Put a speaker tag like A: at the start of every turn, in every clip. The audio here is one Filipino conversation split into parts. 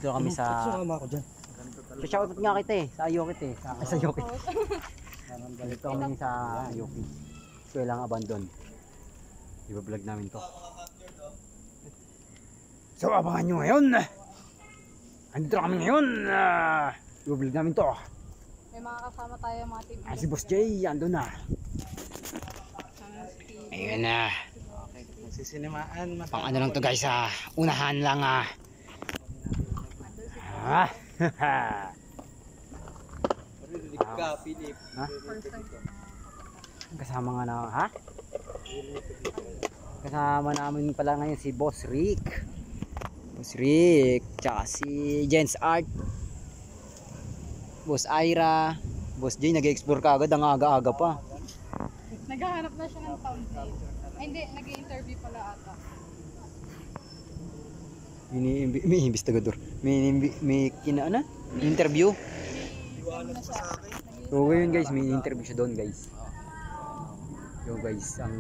A: Nandito kami sa...
B: Sumama ako dyan.
A: Shoutout nga kita sa Ayokit Sa Ayokit. Nandito kami sa Ayokit. Eskwelahang abandon. Iba-vlog namin to. So abangan nyo ngayon. Andito kami ngayon. Iba-vlog namin to.
C: May mga kasama tayo mga team.
A: Si Boss Jay, andun na. Ayun na.
B: Nagsisinimaan.
A: Pang ano lang to guys unahan lang
B: Philip.
A: Kasama nga na kasama namin pala ngayon si Boss Rick. Tsaka si Jens Art, Boss Ira, Boss Jay. Nag-explore ka agad ang aga-aga pa.
C: Naghahanap na siya ng town date. Ay hindi, nag-i-interview pala ata.
A: May investigador. May kinaana? Interview. So ngayon guys, may interview siya doon guys. So guys, ang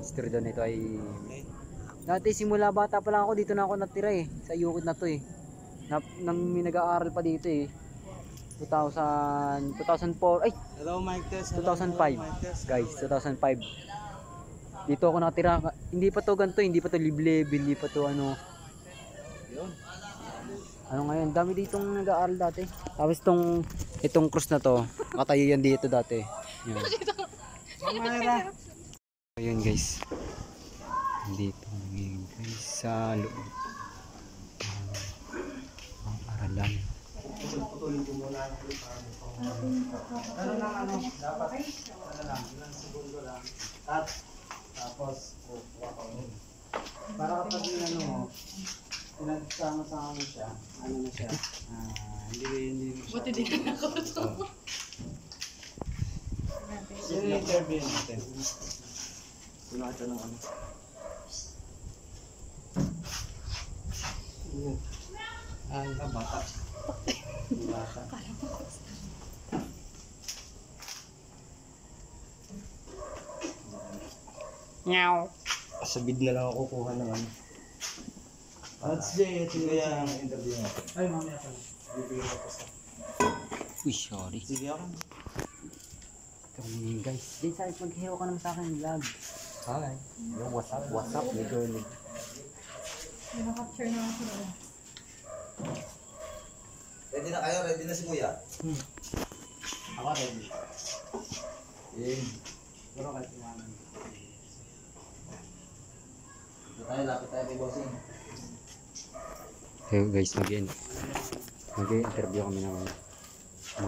A: history doon ito ay dati simula bata pa lang ako dito na ako natira sa Ayokit na to nang may nag-aaral pa dito 2004 ay
B: Hello Mike Tess.
A: 2005 guys, 2005 dito ako natira. Hindi pa to ganito, hindi pa to liblib, hindi pa to ano ngayon, dami ditong nag-aaral dati. Tapos itong cross na to, nakatayo yan dito dati. Yan. Ayun guys. Dito ngayon guys sa loob ang aralan.
B: Dapat ilang segundo lang. Tapos para kapag pinagsama-sama mo siya, na siya, hindi mo siya.
C: Buti di ka nakauto.
B: Sino yung interview natin? Sino ka ng ano? Bata.
A: Meow.
B: Sa bid na lang ako kukuha ng ano. That's Jay, ito yung interview natin. Ay, mamaya pala. Bibigyan ko pa sa...
A: Uy, sorry.
B: Sige ako.
A: Ito guys. Din sa mag-hero ka naman sa akin vlog.
B: Hi.
A: Yo, what's up, ni girlie.
C: May nakapture na ako.
D: Ready na kayo? Ready na si Kuya?
B: Ako ready.
D: Pero kahit kumanan. Dito tayo, lapit tayo kay Bossing.
A: So guys, mag-interview kami ng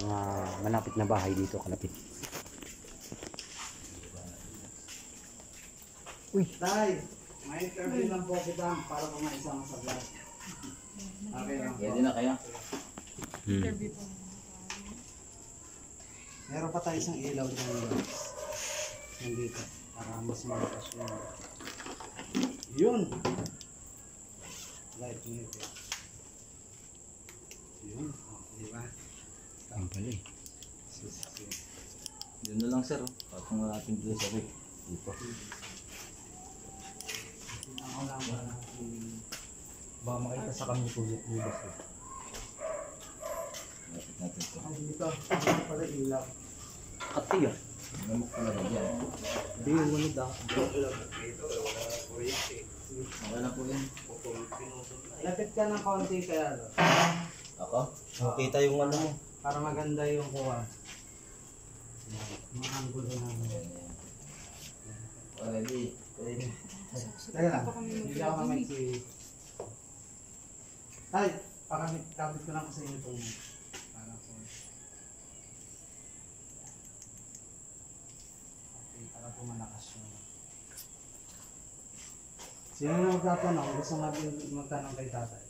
A: mga malapit na bahay dito kalapit.
B: Uy, Tay! May interview lang po kita para po maisama sa vlog. Okay lang.
D: Ready na kayo?
C: Interview po.
B: Meron pa tayo isang ilaw dyan guys. Nandito. Para mas malakas yun. Light nito. Yun. Di ba?
A: Ang pala
D: Yun na lang sir. Patong natin dito sa week. Dito.
B: Ako lang ba baka makita sa kami kulit bulas
D: Lapit natin ito.
B: dito. Dito pala ilaw.
D: Kati yun. Namok pala ba dyan?
B: Hindi yung muna daw.
D: Okay na po yan.
B: Lapit ka ng konti kaya
D: Ako? Makita yung ano mo.
B: para maganda yung kuha. Mga anggulo namin.
D: Ready? Ready?
B: Teka lang. Hindi ako mamay si... Ay! Pakabit ko lang sa inyo itong... Para po. Okay, para po malakas yung... Sino na magtatanong? Gusto magtanong kay tatay.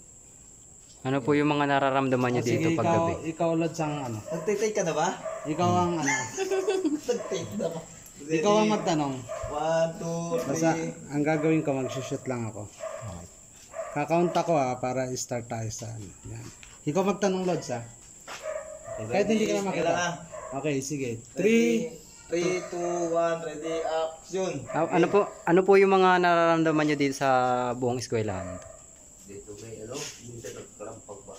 A: Ano po yung mga nararamdaman niyo dito
B: Sige,
A: paggabi?
B: ikaw ulit sang ano.
D: Nag-take ka na ba?
B: Ikaw ang ano.
D: Nag-take na ba?
B: Ikaw ang magtanong.
D: 1, 2, 3.
B: Basta ang gagawin ko, mag-shoot lang ako. Kakount ako para start tayo sa ano. Yan. Ikaw magtanong Lods Kahit hindi ka na makita. Okay, sige. 3,
D: 3, 2, 1, ready, action!
A: Ano po yung mga nararamdaman niyo dito sa buong eskwelahan?
D: Dito kay, hello? Dito kay kalampag ba?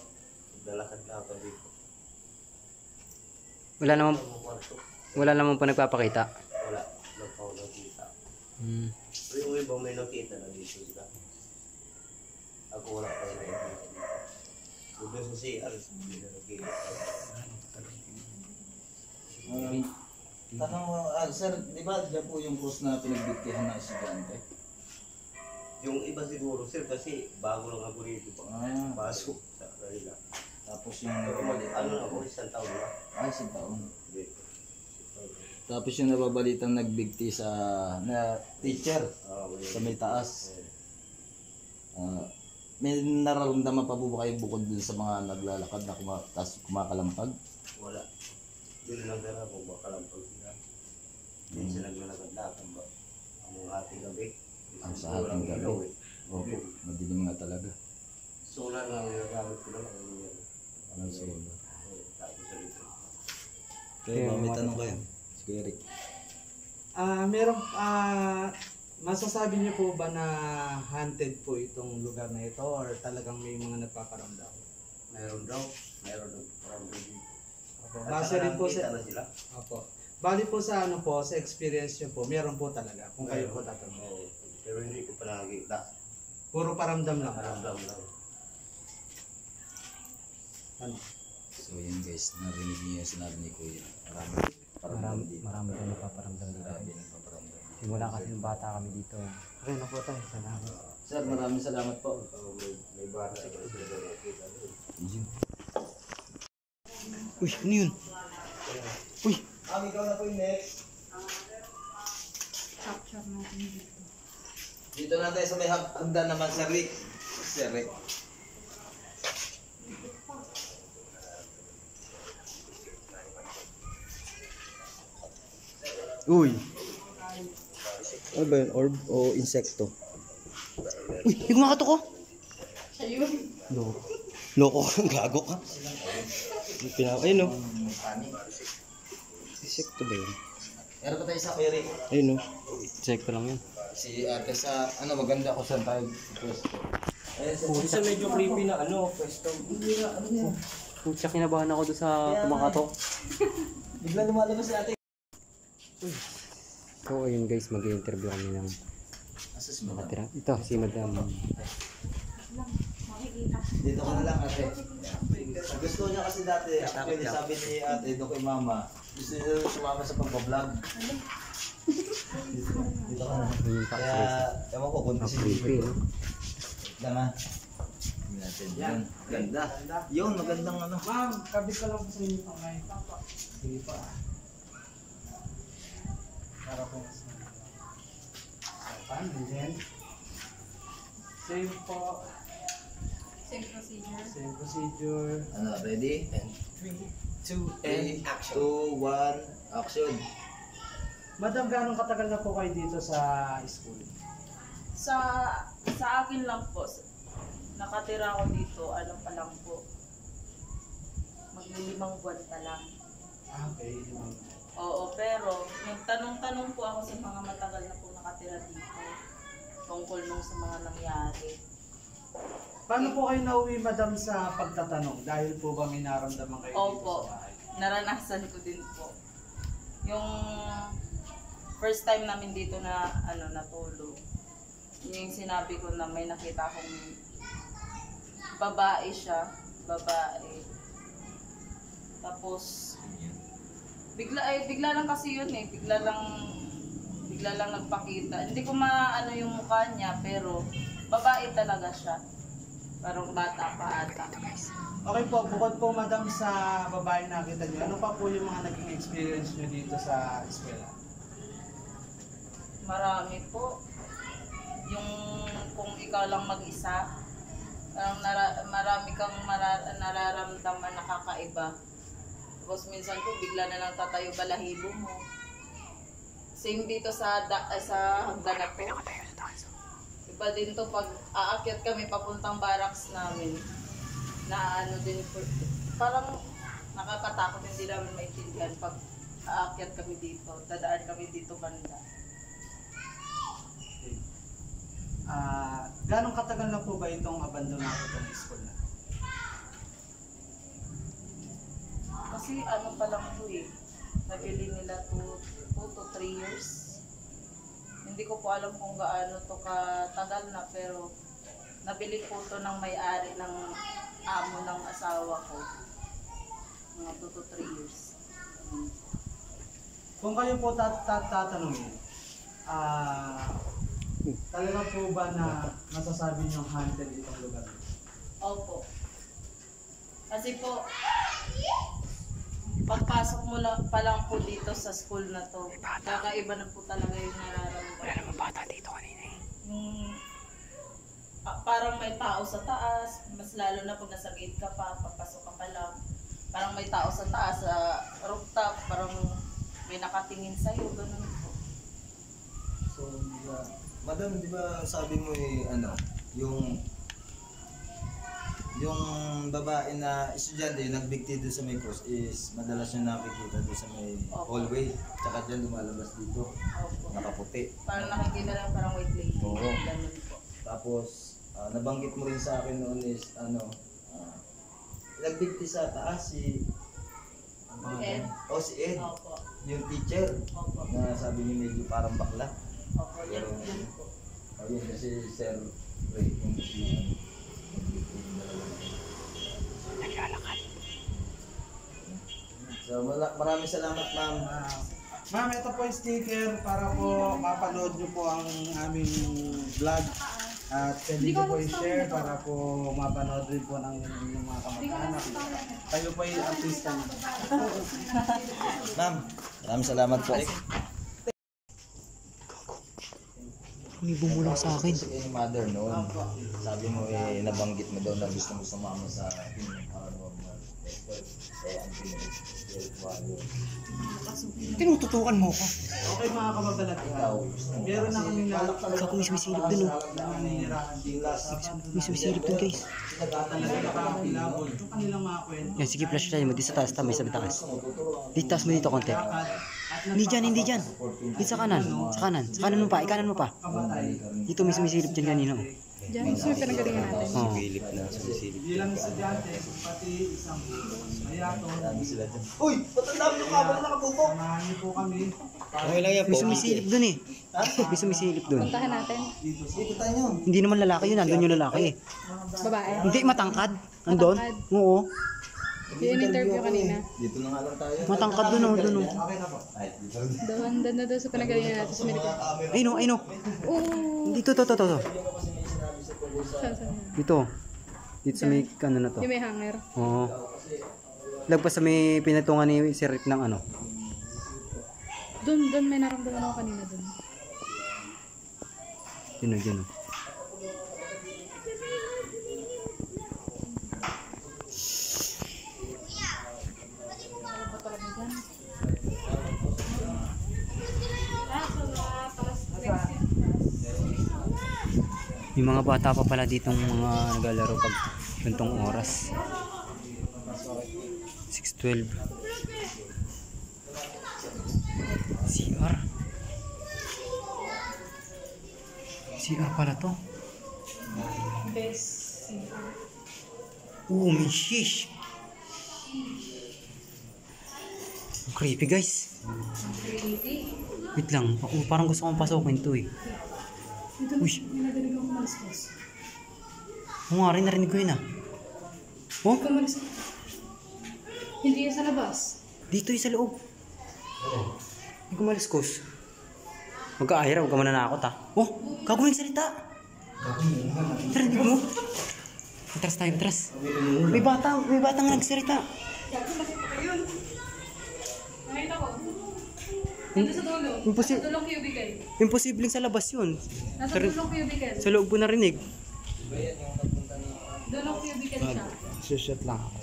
A: Wala naman,
D: Ang kwarto.
A: wala naman pa nagpapakita.
D: Wala. Nagpaw nakita.
A: Hmm.
D: Pero yung iba may nakita na dito sila. Ako wala pa yung nakita dito. Doon sa CR, hindi na nakita.
E: Tanong mo, sir, di ba dyan po yung post na pinagbigtihan ng estudyante?
D: Yung iba siguro, sir, kasi bago lang ako dito pa.
E: Ah,
D: Pasok sa kanila.
E: tapos yung
D: Pero
E: nababalitan.
D: ano na ako, isang taon na.
E: Ay, isang taon.
D: Hindi.
E: Tapos yung nababalitang nagbigti sa na teacher
D: May
E: sa may taas. May nararamdaman pa po ba kayo bukod dun sa mga naglalakad na kumakalampag?
D: wala. Doon lang dara ko, baka lang pag sila. Minsan naglalakad-lakad ba? Ang mga ating gabi.
E: Ang sa ating gabi. Opo, madilim nga talaga.
D: Solar lang yung gamit ko lang.
E: Ang solar.
D: Tapos sa dito.
E: Kaya may tanong kayo. Si Kuya Rick.
B: Masasabi niyo po ba na haunted po itong lugar na ito or talagang may mga nagpaparamdam?
D: Mayroon daw. Mayroon daw. Parang dito.
B: Opo. Base rin po
D: Kita
B: sa
D: na sila.
B: Opo. Bali po sa ano po, sa experience niyo po, meron po talaga kung kayo po tatanong.
D: Oo. Pero hindi ko pa nakikita.
B: Puro paramdam lang.
D: Maramdam lang.
B: Ano?
E: So yun guys, narinig niyo yung sinabi ni Kuya.
A: Marami daw napaparamdam dito.
E: Marami nagpaparamdam.
A: Simula kasi nung bata kami dito. Okay na po tayo. Salamat.
E: Sir, maraming salamat po.
D: So, may bata sa sila daw nakikita.
E: Yun.
A: Uy, ano yun? Uy!
E: Ikaw na po yung next.
C: Capture natin dito.
E: Dito na tayo sa may hagdan naman, Sir Rick. Sir Rick.
A: Uy!
E: Ano ba yun? Orb o insekto?
A: Uy! Hindi ko makatok ko!
C: Siya yun.
A: Loko.
E: Loko ka, gago ka. Ayun no.
A: Insekto ba yun?
E: Meron pa tayo sa Kuya Rick.
A: Ayun no. Insekto lang yun.
E: Si ate sa, maganda ako saan tayo pwesto.
D: Isa medyo creepy na ano, pwesto.
A: Putya, kinabahan ako doon sa kumakatok.
E: Bigla lumalabas si ate.
A: So ayun guys, mag-interview kami ng
E: Asas mo.
A: nakatira. Ito, si Madam.
E: Dito ka na lang ate. Gusto niya kasi dati, actually sabi ni ate, doon kay mama, gusto niya sumama sa pagbablog. Dito ka na.
A: Ayun pa.
E: Kaya, ewan ko kung kasi
A: Creepy, no?
E: lang ha. Tingnan natin. Yan. Ganda. Yun, magandang ano.
B: Ma'am, kabit ka lang po sa inyo pang ngayon. Sige pa. Para po mas and then same po.
C: Same procedure.
B: Same procedure.
E: Ano, ready? And 3, 2, 1, action.
B: Madam, gaano katagal na po kayo dito sa school?
F: Sa akin lang po, nakatira ako dito, ano pa lang po, maglilimang buwan pa lang.
B: Okay.
F: Oo, pero nagtanong-tanong po ako sa mga matagal na po nakatira dito tungkol nung sa mga nangyari.
B: Paano po kayo nauwi, madam, sa pagtatanong? Dahil po ba may naramdaman kayo dito
F: Opo,
B: sa bahay?
F: naranasan ko din po. Yung first time namin dito na natulog, yung sinabi ko na may nakita akong babae siya, babae. Tapos bigla lang kasi yun eh, bigla lang nagpakita. Hindi ko maano yung mukha niya, pero babae talaga siya. Parang bata pa ata.
B: Okay po, bukod po, madam, sa babae nakita niyo, ano pa po yung mga naging experience niyo dito sa eskwela?
F: Marami po. Yung kung ikaw lang mag-isa, parang marami kang nararamdaman na kakaiba. Tapos minsan po bigla na lang tatayo balahibo mo. Same dito sa hagdan na to. Iba din to pag aakyat kami papuntang barracks namin. Na ano din po, parang nakakatakot, hindi namin maintindihan pag aakyat kami dito. Dadaan kami dito banda.
B: Gano'ng katagal na po ba itong abandonado itong school na?
F: Kasi ano pa lang to eh. Nabili nila 2 to 3 years. Hindi ko po alam kung gaano to katagal na, pero nabili po to ng may-ari ng amo ng asawa ko. Mga 2 to 3 years.
B: Kung kayo po tatanungin, talaga po ba na masasabi niyong haunted itong lugar?
F: Opo. Kasi po, pagpasok mo pa lang po dito sa school na to, kakaiba na po talaga yung nararamdaman.
A: Wala namang bata dito kanina eh.
F: Parang may tao sa taas, mas lalo na pag nasa gate ka pa, papasok ka pa lang. Parang may tao sa taas, sa rooftop, parang may nakatingin sa'yo, ganun po.
E: So, madam, di ba sabi mo yung babae na estudyante yung nagbigti doon sa may cross is madalas yung nakikita doon sa may hallway, tsaka dyan lumalabas dito,
F: Opo.
E: nakaputi.
F: Parang nakikita lang parang white lady.
E: Oo.
F: Ganun po.
E: Tapos, nabanggit mo rin sa akin noon is, nagbigti sa taas si
F: Ed.
E: si Ed,
F: Opo.
E: yung teacher,
F: Opo.
E: na sabi niya medyo parang bakla.
F: Opo. Yan po.
E: Ayun, kasi Sir Ray, yung si
A: Naglalakad.
E: So, maraming salamat, ma'am.
B: Ma'am, ito po yung sticker para po mapanood nyo po ang aming vlog. At pwede nyo po i-share para po mapanood rin po ng inyong mga kamag-anak. Kayo po yung artista na.
E: Ma'am, maraming salamat po.
A: May bumulong sa akin.
E: Kasi yung mother noon, sabi mo nabanggit mo daw na gusto mo sumama sa paranormal expert. Ang spiritual.
A: Tinututukan mo ko.
B: Okay mga kababalat, meron na kaming
A: Sa kung may sumisilip dun oh.
B: naninirahan dito.
A: May sumisilip dun guys.
B: Talaga nakakilabot yung kanilang mga kwento.
A: Yan, sige flash tayo mo. Dito sa taas, may sabi takas. Dito taas mo dito konti. Hindi dyan, hindi dyan. Dito sa kanan. Sa kanan. Sa kanan mo pa, ikanan mo pa. Dito may sumisilip dyan kanino.
C: Diyan, gusto mo pinagalingan natin.
A: Oo.
B: Bilang estudyante, pati isang mayato,
E: Uy! Patandaan mo ka, wala nakabubok!
B: samahan niyo po kami.
A: May sumisilip dun eh. May sumisilip dun.
C: Puntahan natin.
E: Dito tayo.
A: Hindi naman lalaki yun, nandun yung lalaki eh.
C: Babae.
A: Hindi, matangkad. Nandun? Oo.
C: Yung interview kanina.
E: Dito na nga lang tayo.
A: Matangkad dun oh, dun oh.
B: Okay na po.
E: Ay, dito.
C: Doon na doon sa pinagalingan natin sa Amerika.
A: Ayun oh, ayun oh.
C: Oo.
A: Dito, to.
C: Saan?
A: Dito. Dito sa may ano na to.
C: Yung may hanger.
A: Oo. Lagpas sa may pinatungan ni Sir Rick ng ano.
C: Doon may naramdaman ako kanina doon.
A: Yun oh, yun oh. May mga bata pa pala ditong mga naglalaro pag gantong oras. 6:12. CR. CR pala to. Oh, may shish. Creepy guys. Wait lang. Ako, parang gusto kong pasokin to eh. Uy. Oo nga rin, narinig ko yun ah. Oh?
C: Hindi yan sa labas.
A: Dito yung sa loob. Hindi ko maliskos. Magka-ahira, huwag ka mananakot ah. Oh, gagawin salita. Narinig mo? Atras tayo, atras. May batang nagsalita.
C: Nakita ko. Nandun sa dulo.
A: Impossible.
C: Sa dulong cubicle.
A: Imposibleng sa labas yun.
C: Nasa dulong cubicle.
A: Sa loob mo narinig.
C: Dulong cubicle siya.
B: Shushoot lang ako.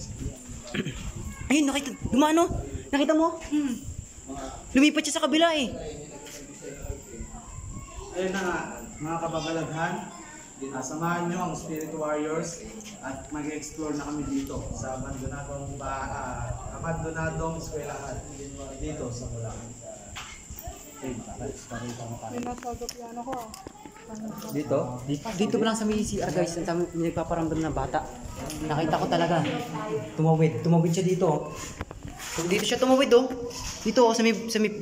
A: Ayun, nakita. Dumano. Nakita mo? Lumipat siya sa kabila eh.
B: Ayun na nga, mga kababalaghan, samahan nyo ang Spirit Warriors at mag-explore na kami dito sa abandonadong eskwelahan dito sa Bulacan.
C: May nasagap yan ako ah.
A: Dito? Dito lang sa may CR guys, sa may nagpaparamdam na bata. Nakita ko talaga. Tumawid siya dito. So, dito siya tumawid oh. Dito oh, sa may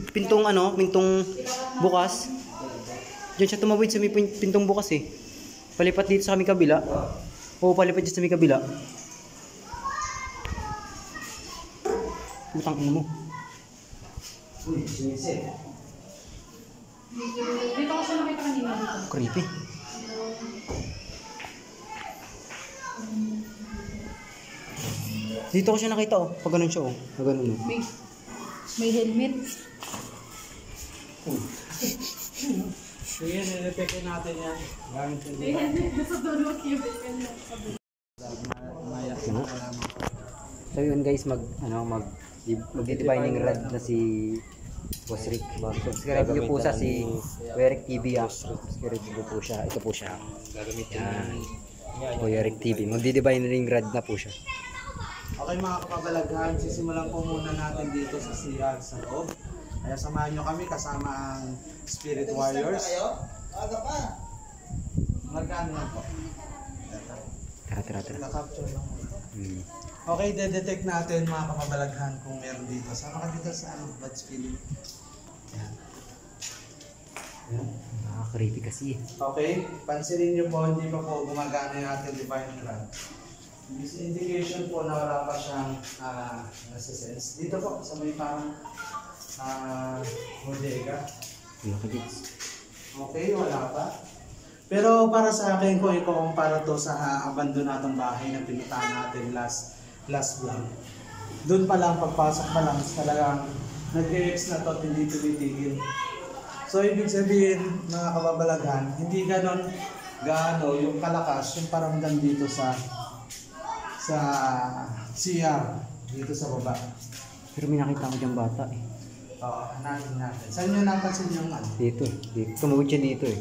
A: pintong ano, pintong bukas. Diyan siya tumawid sa may pintong bukas eh. Palipat dito sa kami kabila. Oo, palipat dito sa may kabila. Butang ina mo.
B: Uy, sinisip.
C: Dito ko siya nakita kanina dito.
A: Creepy. Dito ko siya nakita oh. Pag ganun siya oh. Pag ganun oh.
C: May helmet.
B: So yan, i-detect natin yan. Gamit yung
C: May helmet sa dulo. Cubit ka niya.
B: mayak
A: Ano?
B: na lamang.
A: So yun guys, magdi-divining rod na si Boss Rick. Subscribe niyo po sa si Eric TV ah. Subscribe niyo po siya. Ito po siya. Yan. Kuya Eric TV. Magdi-divining rod na po siya.
B: Okay mga kapabalaghan, sisimulan po muna natin dito sa CR sa loob. Kaya samahan nyo kami kasama ang Spirit Warriors.
E: Aga pa.
B: Magkano lang po?
A: Tara.
B: Na-capture lang muna.
A: Hmm.
B: Okay, de-detect natin mga kapabalaghan kung meron dito. Sama ka dito sa Bad Spirit. Yan. Yan.
A: Nakaka-creepy kasi eh.
B: Okay, pansinin nyo po, hindi pa po gumagana yung ating divine rod. This indication po na wala pa siyang nasa sense. Dito po, sa may parang bodega.
A: Laki dito.
B: Okay, wala pa. Pero para sa akin, kung ikukumpara to sa abandonadong bahay na pinuntahan natin last vlog, doon pa lang, pagpasok pa lang, talagang nag-ex na to at hindi tumitigil. So, ibig sabihin, mga kababalaghan, hindi gaano yung kalakas, yung paramdam dito sa CR, dito sa baba.
A: Pero may nakita ko diyang bata eh.
B: Oo, hanapin natin. Saan nyo napansin yung ano?
A: Dito eh. Tumawid siya dito eh.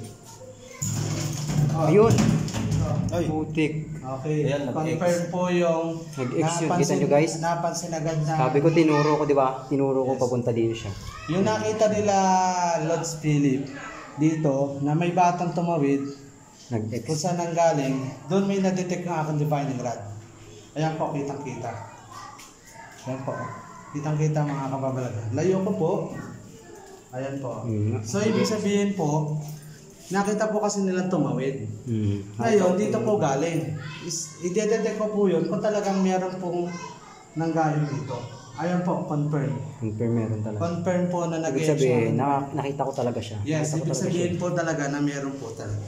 B: Oh,
A: Ayun!
B: ito.
A: Putik.
B: Okay,
E: Ayan, nag-X.
B: confirm po yung
A: Nag-X yun. Kita nyo guys?
B: napansin agad na
A: Sabi ko tinuro ko, di ba? Tinuro ko papunta dito siya.
B: yung nakita nila Lods Philip dito na may batang tumawid
A: Nag-X.
B: kung saan nanggaling, doon may na-detect ng aking divining rod. Ayan po, kitang-kita. Ayan po. Kitang-kita mga kababalagan. Layo ko po. Ayan po. So, ibig sabihin po, nakita po kasi nilang tumawid. Ngayon, dito po galing. I-detect ko po yun kung talagang meron pong nanggaling dito. Ayan po, confirm.
A: Confirm meron talaga.
B: Confirm po na
A: Ibig sabihin, nakita ko talaga siya.
B: Yes,
A: Nakita ko
B: ibig
A: talaga
B: sabihin po talaga na meron po talaga.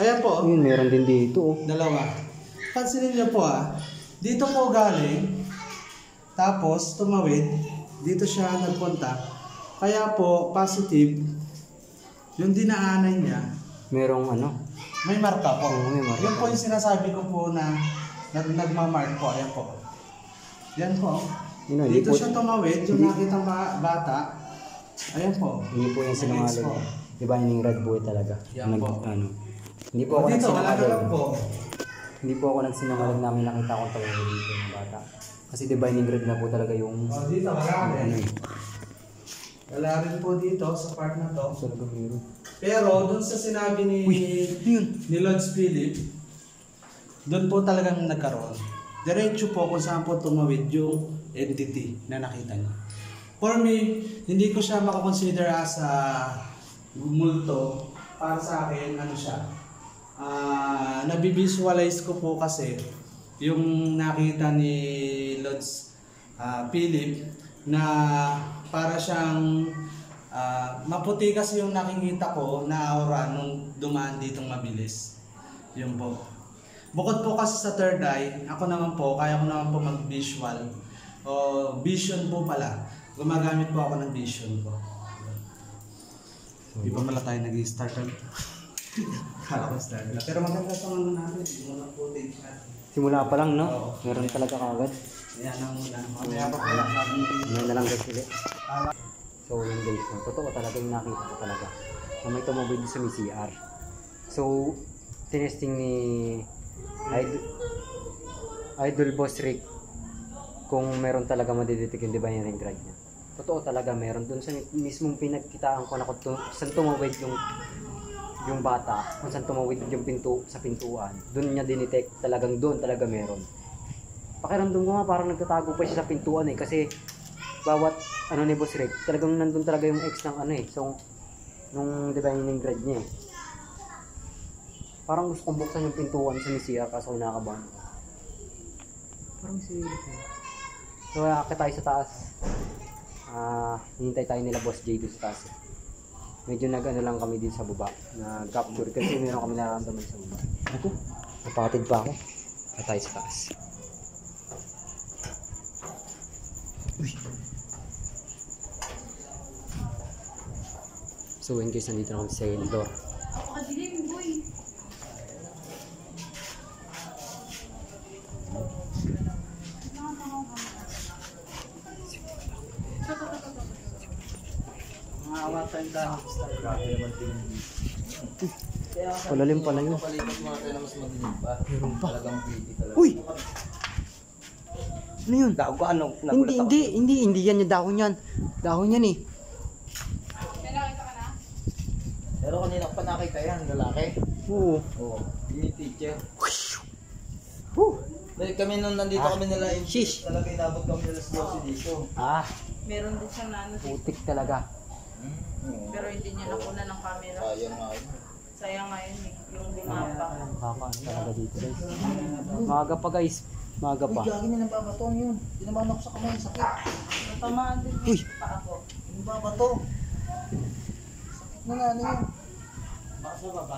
B: Ayan po,
A: Yun, meron din dito oh.
B: dalawa. Pansinin niyo po dito po galing, tapos tumawid, dito siya nagpunta. Kaya po, positive, yung dinaanan niya,
A: Merong ano.
B: may marka po.
A: Oo, may marka.
B: Yun po yung sinasabi ko po na nagmamark po. Ayan po. Yan po.
A: Yun, hindi
B: Dito
A: po,
B: siya tumawid, yung nakita bata. Ayan po.
A: hindi po yung
B: Next
A: sinungaling.
B: po.
A: Divining rod po talaga.
B: Yan po.
A: Hindi po ako
B: Dito, wala
A: nagsinungaling.
B: naman po.
A: Hindi po ako nagsinungaling namin nakita ko tawag dito ng bata. Kasi divining rod na po talaga yung
B: Dito, wala
A: ano
B: rin.
A: eh.
B: Wala rin po dito sa part na to.
A: Talaga meron.
B: Pero dun sa sinabi ni Lods Philip, dun po talagang nagkaroon. Diretso po kung saan po tumawid yung entity na nakita niya. For me, hindi ko siya makakonsider as a multo. Para sa akin, ano siya, nabivisualize ko po kasi yung nakita ni Lods Philip na para siyang maputi kasi yung nakikita ko na aura nung dumaan ditong mabilis. Yun po. Bukod po kasi sa third eye, ako naman po, kaya ko naman po mag-visual. O vision po pala. Gumagamit po ako ng vision ko. Di ba pala tayo nag-start? Kala ko start na. Pero maganda sa mga natin. Hindi mo na footage natin.
A: Simula pa lang, no?
B: Oo.
A: Meron talaga kagad.
B: Ayan ang muna. Mamaya pa pala.
A: Ngayon na lang guys ulit. So yun guys, totoo talaga yung nakita ko talaga. Na may tumawid sa may CR. So, tinesting ni Idol Boss Rick kung meron talaga madidetect yung divining rod niya. Totoo talaga meron. Doon sa mismong pinagkitaan ko na kung saan tumawid yung bata, kung saan tumawid yung sa pintuan, doon niya dinetect, talagang doon talaga meron. Pakiramdam ko nga parang nagtatago pa siya sa pintuan eh, kasi bawat ano ni Boss Rick, talagang nandun talaga yung X ng ano eh. So, nung divining grade niya eh. Parang gusto kong buksan yung pintuan sa CR kaso kinakabahan. Parang serious eh. So, akit tayo sa taas. Hinintay tayo nila Boss J doon sa taas. Medyo nag-ano lang kami dito sa baba. Nag-capture kasi meron kami nararamdaman sa baba. Ako, napakatid pa ako. Akit tayo sa taas. Uy. So, in case nandito na kami sa second floor.
C: Napakadilim, boy.
B: Maawa tayong dahil.
E: Grabe naman tingin.
A: Palalim pala yun.
E: Palipat mga tayo na mas madilim pa.
A: Meron pa.
E: Talagang pretty talaga.
A: Uy! Ano yun?
D: Dako ko ano?
A: Hindi yan yung dahon yan. Dahon yan eh.
C: May nakita ka na?
E: Pero kanina ko pa nakita yan, lalaki.
A: Oo.
E: Oo. Yun yung teacher. Dahil kami nung nandito kami nila,
A: Shish.
E: talaga inabot kami nila sa 12 dito.
A: Ah,
F: Meron din siyang nano dito.
A: putik talaga.
F: Pero hindi niya nakuna ng camera.
E: Sayang nga yun.
F: Sayang nga yun eh. Yung bumapa.
A: Nakakaano talaga dito guys. Maaga pa guys. Maaga pa.
E: Uy, gagi na nababato yun. Tinamaan ako sa kamay, sakit.
F: Natamaan din
A: Uy.
F: pa ako.
E: Nababato. Sakit na nga ano yun. Baka sa baba.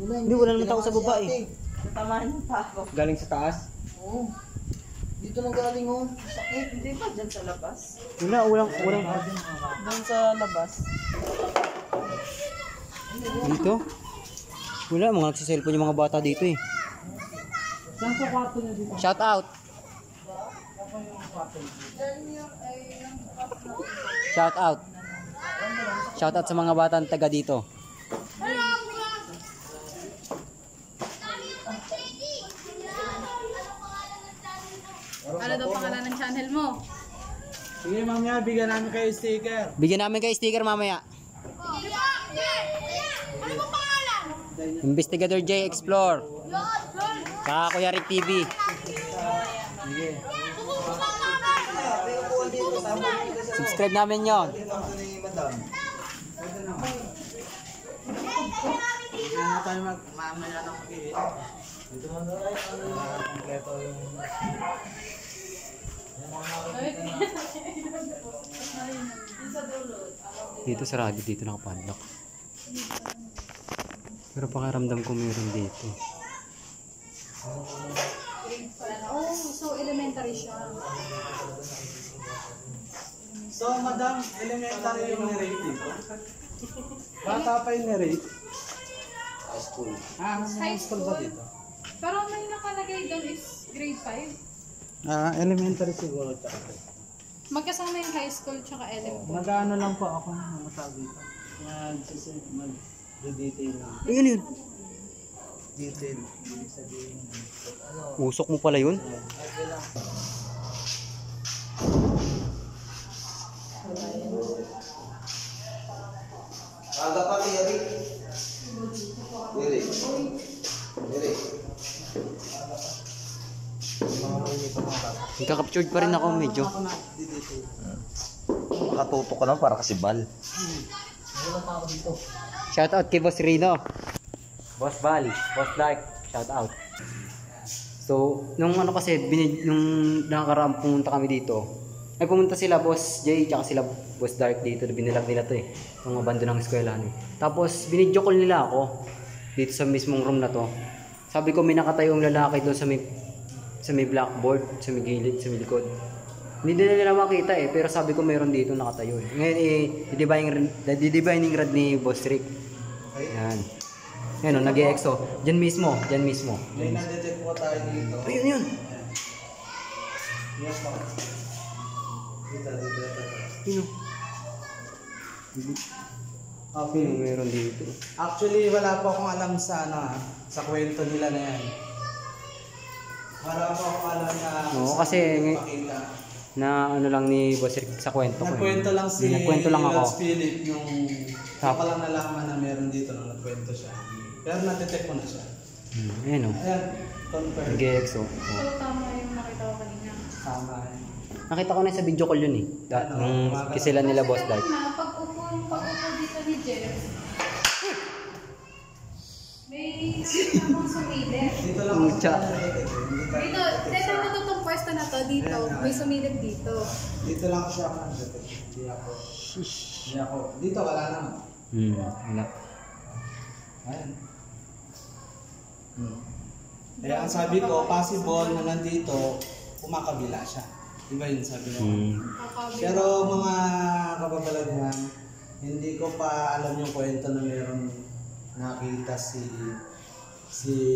A: Hindi, wala naman tao sa baba eh.
F: Natamaan din pa ako.
A: Galing sa taas?
E: Oo. Dito nang galing oh. Sakit.
F: Hindi ba dyan sa labas?
A: Walang.
F: Doon sa labas.
A: Dito? Wala, mga nagsiselfone yung mga bata dito eh.
B: Saan po kwarto niya dito?
A: Shout out! Shout out! Shout out sa mga batang taga dito.
C: Ano daw pangalan ng channel mo?
B: Sige mamaya, bigyan namin kayo sticker.
A: Bigyan namin kayo sticker mamaya.
C: Ano mo pangalan?
A: Investigator J Explore. Saka Kuya Rick TV. Subscribe namin yon.
E: Ito ni madam.
B: Kaya na tayo mamaya ng mag-iit.
E: Dito mo na rin.
B: Kompleto yung...
A: Dito sa radyo, dito nakapadlock. Pero pakiramdam ko meron dito.
C: Oh, so elementary siya.
B: So, madam, elementary yung nirate dito. Bata pa yung nirate.
E: High school.
C: High
B: High school ba dito?
C: Pero may nakalagay doon is grade 5.
B: Elementary siguro. Tsaka.
C: Magkasama yung high school tsaka elementary.
B: Mag-ano lang po ako ng matawag dito. Mag-detail lang.
A: Ayun yun.
B: Detail. Ibig sabihin.
A: Usok mo pala yun?
E: Aga pa kay Eric. Eric.
A: Nagka-captured pa rin ako medyo.
D: Makatuto ka naman para kasi bal.
A: Shout out kay Boss Rino. Boss Val, Boss Dark, shout out. So, nung ano kasi, nung nakakaraang pumunta kami dito, ay pumunta sila Boss J, tsaka sila Boss Dark dito, binilag nila to eh, yung bando ng eskwelahan eh. Tapos, binidyo call nila ako, dito sa mismong room na to. Sabi ko, may nakatayong lalaki doon sa may blackboard, sa may gilid, sa may likod. Hindi nila makita eh, pero sabi ko mayroon dito nakatayo eh. Ngayon eh, didivining rod ni Boss Rick. Yan. Yan o, nag-e-exo. Diyan mismo.
E: May na-detect po tayo dito.
A: Ayun yun.
E: Yes, ma'am. Dito.
A: Yun o.
B: Okay.
A: Meron dito.
B: Actually, wala po akong alam sa sa kwento nila na yan. Wala po akong alam na
A: Oo,
B: saan
A: kasi
B: ko makita.
A: Na ano lang ni Boss Rick sa kwento ko.
B: Nagkwento lang si
A: Nagkwento lang ako.
B: Lance Philip yung pa lang nalaman na meron dito nung nagkwento siya. Pero na-detect ko na siya.
A: Ayan o.
B: Ayan, confirm.
A: Nag-e-exo.
C: So tama yung nakita ko kanina.
B: Tama yan.
A: Nakita ko na sa video call yun eh. Nung kisila nila Boss Dark.
C: Pag-upo dito ni Jeff, may nakita akong sumilip.
B: Dito lang ako
A: Tsa.
C: Dito mo itong pwesto na to, dito. May sumilip dito.
B: Dito lang ako siya Hindi ako. Dito wala naman.
A: Wala.
B: Ayan. Kaya ang sabi ko, possible na nandito, kumakabila siya. Diba yun sabi ko? Pero mga kababalaghan, hindi ko pa alam yung kwento na meron nakita si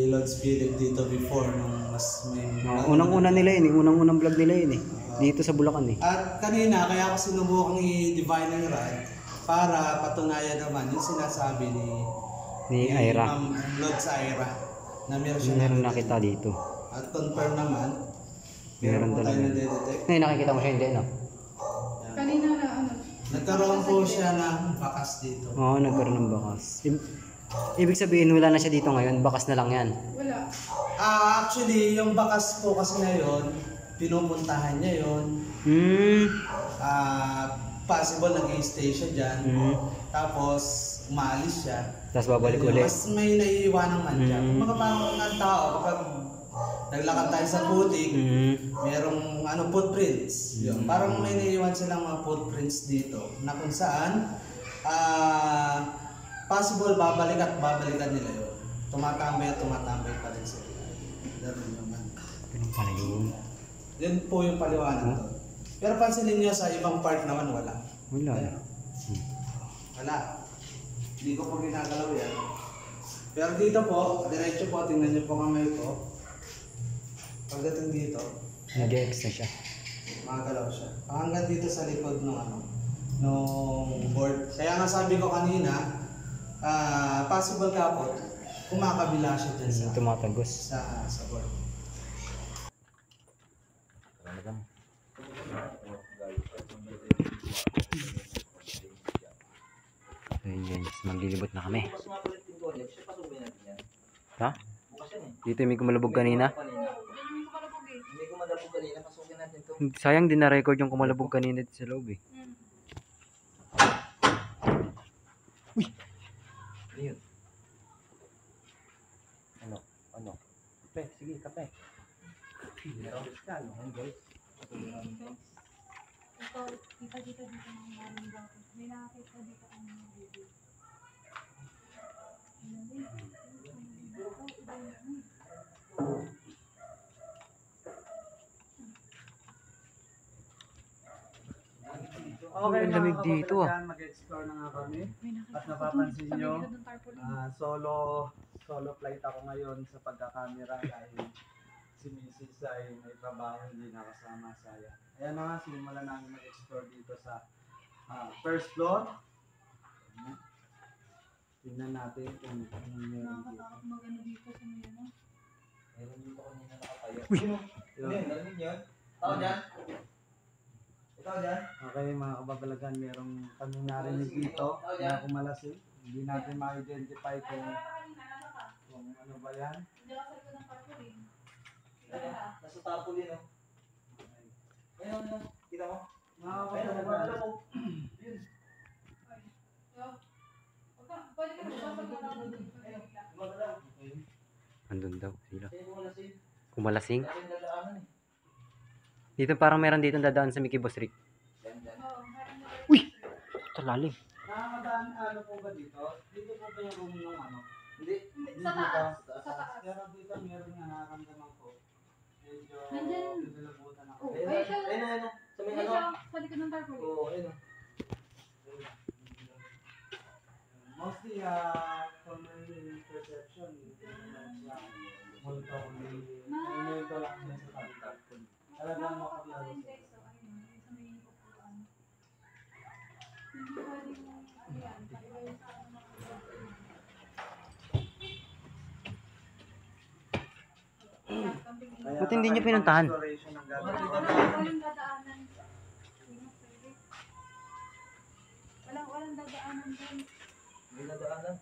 B: Lord Spirit dito before nung mas may...
A: Unang-una nila yun eh. Unang-unang vlog nila yun eh. Dito sa Bulacan eh.
B: At kanina, kaya ako sinubukang i-divine rod para patunayan naman yung sinasabi
A: Ni Ira.
B: Ma'am Lord sa Ira na meron siya
A: Meron nakita dito.
B: At confirm naman,
A: Meron
B: po tayo
A: talaga.
B: na-detect.
A: Ngayon nakikita mo siya hindi no?
C: Kanina na
B: Nagkaroon po siya ng bakas dito.
A: Oo, nagkaroon ng bakas. Ibig sabihin wala na siya dito ngayon. Bakas na lang yan.
C: wala.
B: Actually, yung bakas po kasi ngayon, pinupuntahan niya yun. Possible nag-i-stay siya dyan. Tapos, umaalis siya.
A: Tapos babalik ulit.
B: Mas may naiiwanan man dyan. Kung mga parang ng tao, kapag naglakad tayo sa putik, merong footprints. Yun. Parang may naiiwan silang mga footprints dito na kung saan possible babalik at babalikan nila yun. Tumatambay at tumatambay pa rin sila. Ganun naman.
A: Ganun pala yun.
B: Yun po yung paliwanag to. Pero pansinin niyo sa ibang part naman wala.
A: Wala.
B: Ayan. Wala. Hindi ko po ginagalaw yan. Pero dito po, diretso po, tingnan niyo po kamay ko. Pagdating dito,
A: Nag-e-X na siya.
B: makagalaw siya. Hanggang dito sa likod nung board. Kaya nga sabi ko kanina, possible ka po, kumakabila siya dyan sa
A: Tumatagos.
B: sa board.
A: Ayun guys, maglilibot na kami.
E: Bukas nga pala yung pintuan niya. Siya pasukin natin yan.
A: Ha?
E: Bukas yan eh.
A: Dito may kumalabog kanina.
E: Hindi ko madabog kanina. Pasukin natin to.
A: Sayang din na-record yung kumalabog kanina dito sa loob eh.
E: Ano yun? Ano? Kape, sige, kape. Meron ka, ano? Guys.
C: Ito, dito ng maraming dati. May nakakita dito ang mga video.
A: Okay, ang lamig dito ah.
B: Mag-explore na nga kami.
C: May nakakita
B: At napapansin
C: sa
B: nyo,
C: gilid ng tarpaulin.
B: solo flight ako ngayon sa pagkakamera dahil si Mrs. ay may trabaho, hindi nakasama saya. Ayan na nga, simulan namin mag-explore dito sa first floor. Ayan. Tingnan natin kung meron dito.
C: Nakakatakot mag-ano dito sa may ano.
E: Meron dito kanina nakatayo. Ano yun? Narinig yun? Tao dyan? Ikaw dyan?
B: Okay mga kababalagan, merong kami narinig dito na kumalasing. Hindi natin ma-identify kung ano ba yan.
C: Hindi ka sa likod ng tarpaulin.
E: Nasa tarpaulin oh. Ayun. Kita mo?
B: Mga
E: Ayun,
B: kababalagan,
E: nagwala mo.
C: Pwede ka magbasa mo lang dito.
E: Gumagalaw.
A: Andun daw sila.
E: Kaya bumalasing.
A: Kumalasing.
E: Kasi dadaanan eh.
A: Dito parang meron dito dadaan sa Mickey Boss Rick.
E: Yan.
C: Oo, meron na.
A: Uy! Sa lalim.
B: nakakadaan ano po ba dito? Dito po ba yung room nung ano?
E: Hindi.
C: Sa taas. Sa taas.
B: Pero dito meron nga nakakamdaman ko. Medyo
C: Nandyan.
B: nilalabutan ako.
C: Oh,
E: Ayun.
C: ayun siya.
E: Ayun. Sa may
C: Ayun
E: ano.
C: siya. Sa likod ng tarpaulin.
E: Oo, ayun oh.
B: Mostly, from my perception, multo lang siya sa habitat. Talagang makaklaro
C: Ayun,
B: siya.
C: guys. So, ayun. Sa may upuan. Hindi pwedeng ayan. Pag-iwain sa ano mga tarpaulin.
B: Kaya
A: Ba't hindi niyo
B: kakaibang
A: pinuntahan?
B: exploration ang gagawin.
C: Walang dadaanan. Walang dadaanan doon.
E: May nadaanan.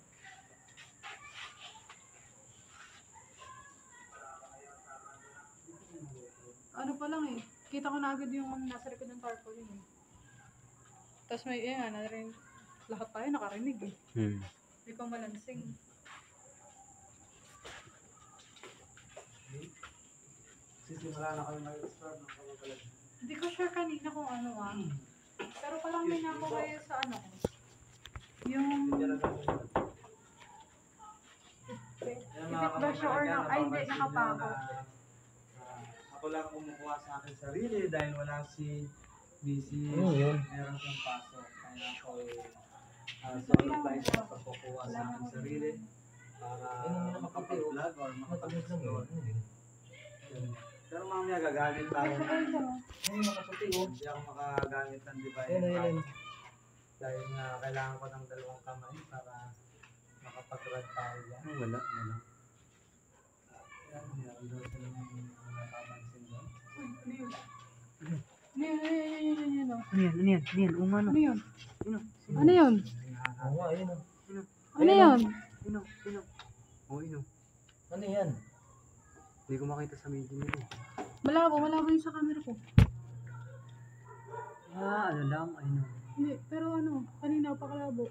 C: Ano pa lang eh. Kita ko na agad yung ano, nasa likod ng tarpaulin eh. Tapos may, lahat tayo nakarinig eh. May pamalansing.
B: Sisimula na kayo mag-explore ng Kamabalag.
C: Hindi ko sure kanina kung ano Pero parang may nako kayo sa ano ko. Yung... Ifit ba siya or no? Ay, hindi, nakapako.
B: Ako lang kumukuha sa akin sarili dahil wala si busy.
A: Yun.
B: Meron siyang pasok. Kaya ako solo flight sa pagkukuha sa akin sarili para makapag-vlog or makapag-explore. Pero mamaya gagamit tayo. Hindi ako makagamit ng device. Dahil nga kailangan ko ng 2 kamay para makapag-rad tayo dyan.
A: Wala.
B: Yan, meron daw silang napapansin doon.
C: Ano yun?
A: Ano yan? Oo nga no.
C: Ano yun? Ano yun?
E: Oo nga, yun.
C: Ano yun?
A: Ino.
E: Ano yan?
A: Hindi ko makita sa video nila.
C: Malabo yun sa camera ko.
A: Ano lang, ayun.
C: Hindi, pero ano, kanina pakalabo.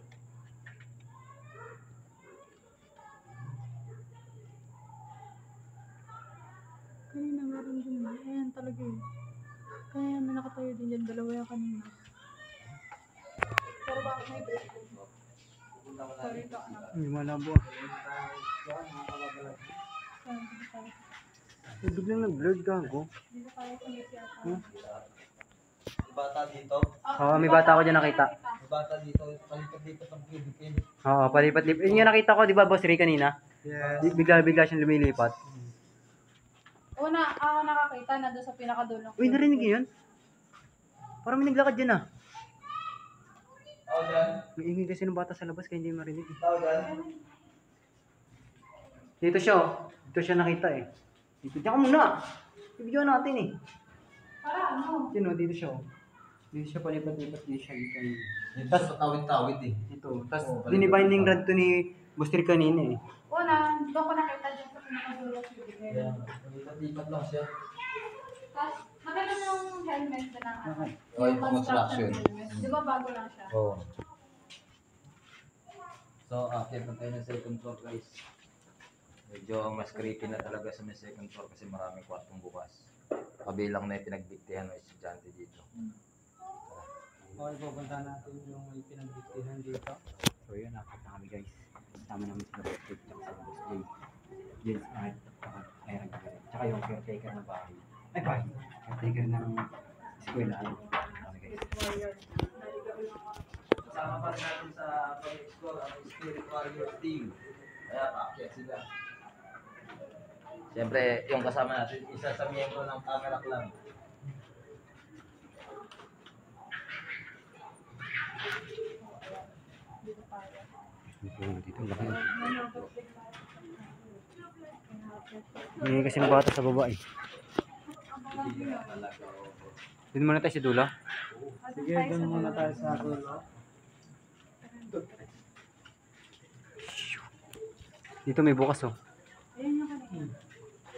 C: Kanina meron din. Ayan talaga eh. Kaya may nakatayo din dyan. 2 yan kanina. Pero bakit may break ko? Sorry ka anak.
A: Hindi malabo. Biglang nag-blurred ka ako.
C: Dito tayo kumisi ata.
E: Bata dito.
A: Oo, may bata ako dyan nakita.
E: Bata dito. Palipat-lipat ang kid.
A: Oo, palipat-lipat. Yun yung nakita ko, di ba, Boss Ray, kanina?
B: Yes.
A: Bigla siyang lumilipat.
C: Una, ako nakakita na doon sa pinakadulong.
A: Uy, narinig niyo yun? Parang may naglakad dyan ah.
E: Tao dyan?
A: May ingay kasi ng bata sa labas kaya hindi marinig eh.
E: Tao dyan?
A: Dito siya oh. Dito siya nakita eh. Dito ka muna. Ibigyan natin eh.
C: Para ano?
A: Dito, dito siya oh. Dito siya palipat-lipat. Dito siya dito.
E: Tapos patawid-tawid eh.
A: Dito. Tapos
E: Oo,
A: dinibinding rod to ni Buster kanina eh.
C: Una, doon ko nakita dyan sa pinakadulong.
E: Kaya, palipat-lipat lang siya.
C: Tapos, maganda yung helmet na ng ano.
E: Oh, yung construction.
C: helmet. Di ba bago lang siya?
E: Oo. So, akit na tayo ng second floor guys. Medyo mas creepy na talaga sa may second floor kasi maraming kwartong bukas. Kabilang na yung pinagbiktihan ng estudyante dito.
B: Okay, pupunta natin yung may pinagbiktihan dito.
A: So yun, nakita kami guys. Kasama namin si Boss Ray tsaka si Boss Jay. James Art at Aaron Gabriel. Tsaka yung caretaker ng bahay. Ay bahay. Caretaker ng eskwela. Kami guys.
E: Kasama pa rin natin sa pag-explore ang Spirit Warriors team. Kaya paakyat sila. Siyempre, yung kasama natin, isa sa miyembro ng camera club.
A: Dito, laki. Hindi kasi ng bata sa baba eh. Dito muna tayo sa dulo.
B: Sige, doon muna tayo sa dulo.
A: Dito may bukas oh.
C: Ayun yung kanina.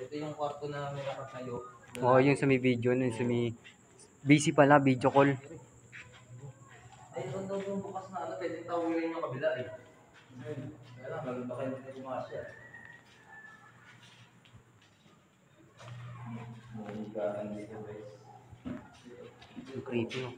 E: Ito yung kwarto na may nakatayo.
A: Oo, yung sa may video, yung sa may busy pala, video call.
E: Ay, doon daw yung bukas na ano, pwede tawilin yung kabila eh. Kaya lang, maganda kayo hindi pumasya. Mahigaan dito guys.
A: Yung creepy oh.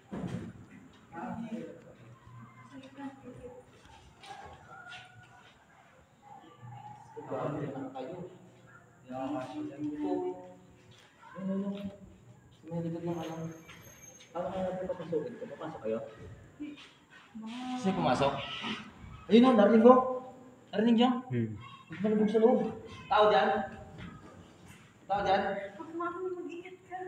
E: Sino pumasok? Ayun o, narinig mo. Narinig niyo? Malubog sa loob. Tao dyan? Tao dyan?
C: Pag kumakami, mag-ingat ka.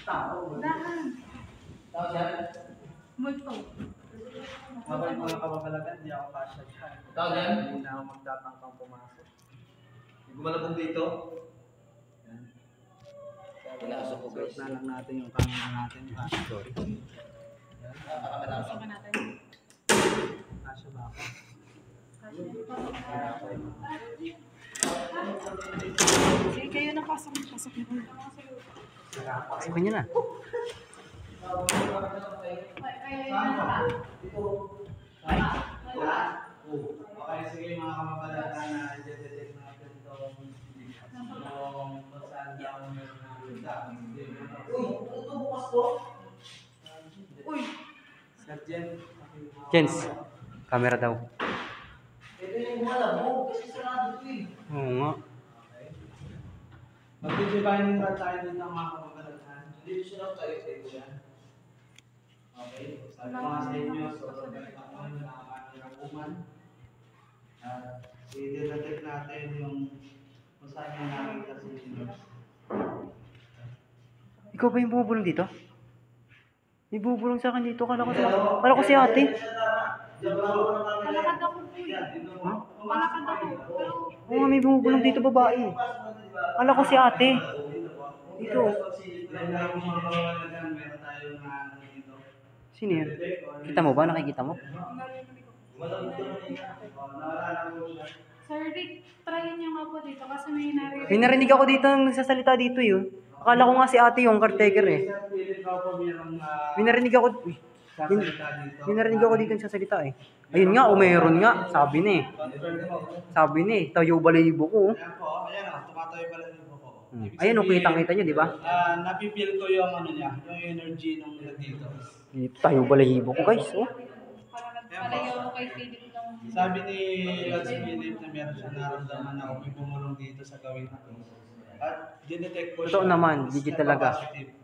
E: Tao.
C: Dahan.
E: Tao dyan?
C: Multo.
B: Habang mga kababalagan, hindi ako pasya dyan.
E: Tao dyan?
B: Hindi na ako magtatangkang pumasok.
E: Gumalabog dito. Pinasok ko guys.
B: Suot na lang natin yung camera natin. Sorry.
C: Pasok ka natin.
B: Pasya ba ako?
C: Sige, kayo na pasok na kayo.
A: Pasok niyo na.
B: Okay, sige mga kamabalata na i-detect natin itong kung saan daw meron na
C: Uy!
B: Sergeant.
A: Jens, camera daw.
E: Ito yung wala mo, kasi sarado ito eh.
A: Oo nga.
B: Mag-design ba tayo dito ng mga kamabalatan?
E: Hindi siya tayo sa ito yan.
B: Okay, sabi ko nga sa inyo, so ako yung nakakakirakuman. At i-detect natin yung kung saan yung nakita si nurse.
A: Ikaw ba yung bubulong dito? May bubulong sa akin dito. Kala ko si ate.
C: Palakad ako po eh. Palakad ako. Pero
A: Oo nga, may bubulong dito babae. Kala ko si ate. Dito.
B: Then, yung mga kamabalatan, meron tayong dito.
A: Sino yun? Kita mo ba? Nakikita mo?
B: Nawala na po siya.
C: Sir Rick, tryin niyo nga po dito kasi may naririnig.
A: May narinig ako dito ng nagsasalita dito yun. Akala ko nga si ate yung caretaker eh.
B: Sir Philip daw po merong
A: May narinig ako.
B: sasalita dito.
A: May narinig ako dito nagsasalita eh. Ayun nga, o mayroon nga. Sabi na eh. Sabi na eh. Tayo balayibo ko.
B: Ayan po, ayan o, tumatayo pala yung buko.
A: Ayun o, kitang-kita nyo, di ba?
B: Napipil ko yung ano niya, yung energy nung nandito.
A: Tayo balayibo ko guys. Oh.
C: Palayo ako kay Philip ng...
B: Sabi ni Lods Philip na meron siya naramdaman na may bumulong dito sa gawin na to. At dinetect ko
A: Totoo naman, digit talaga.
B: positive.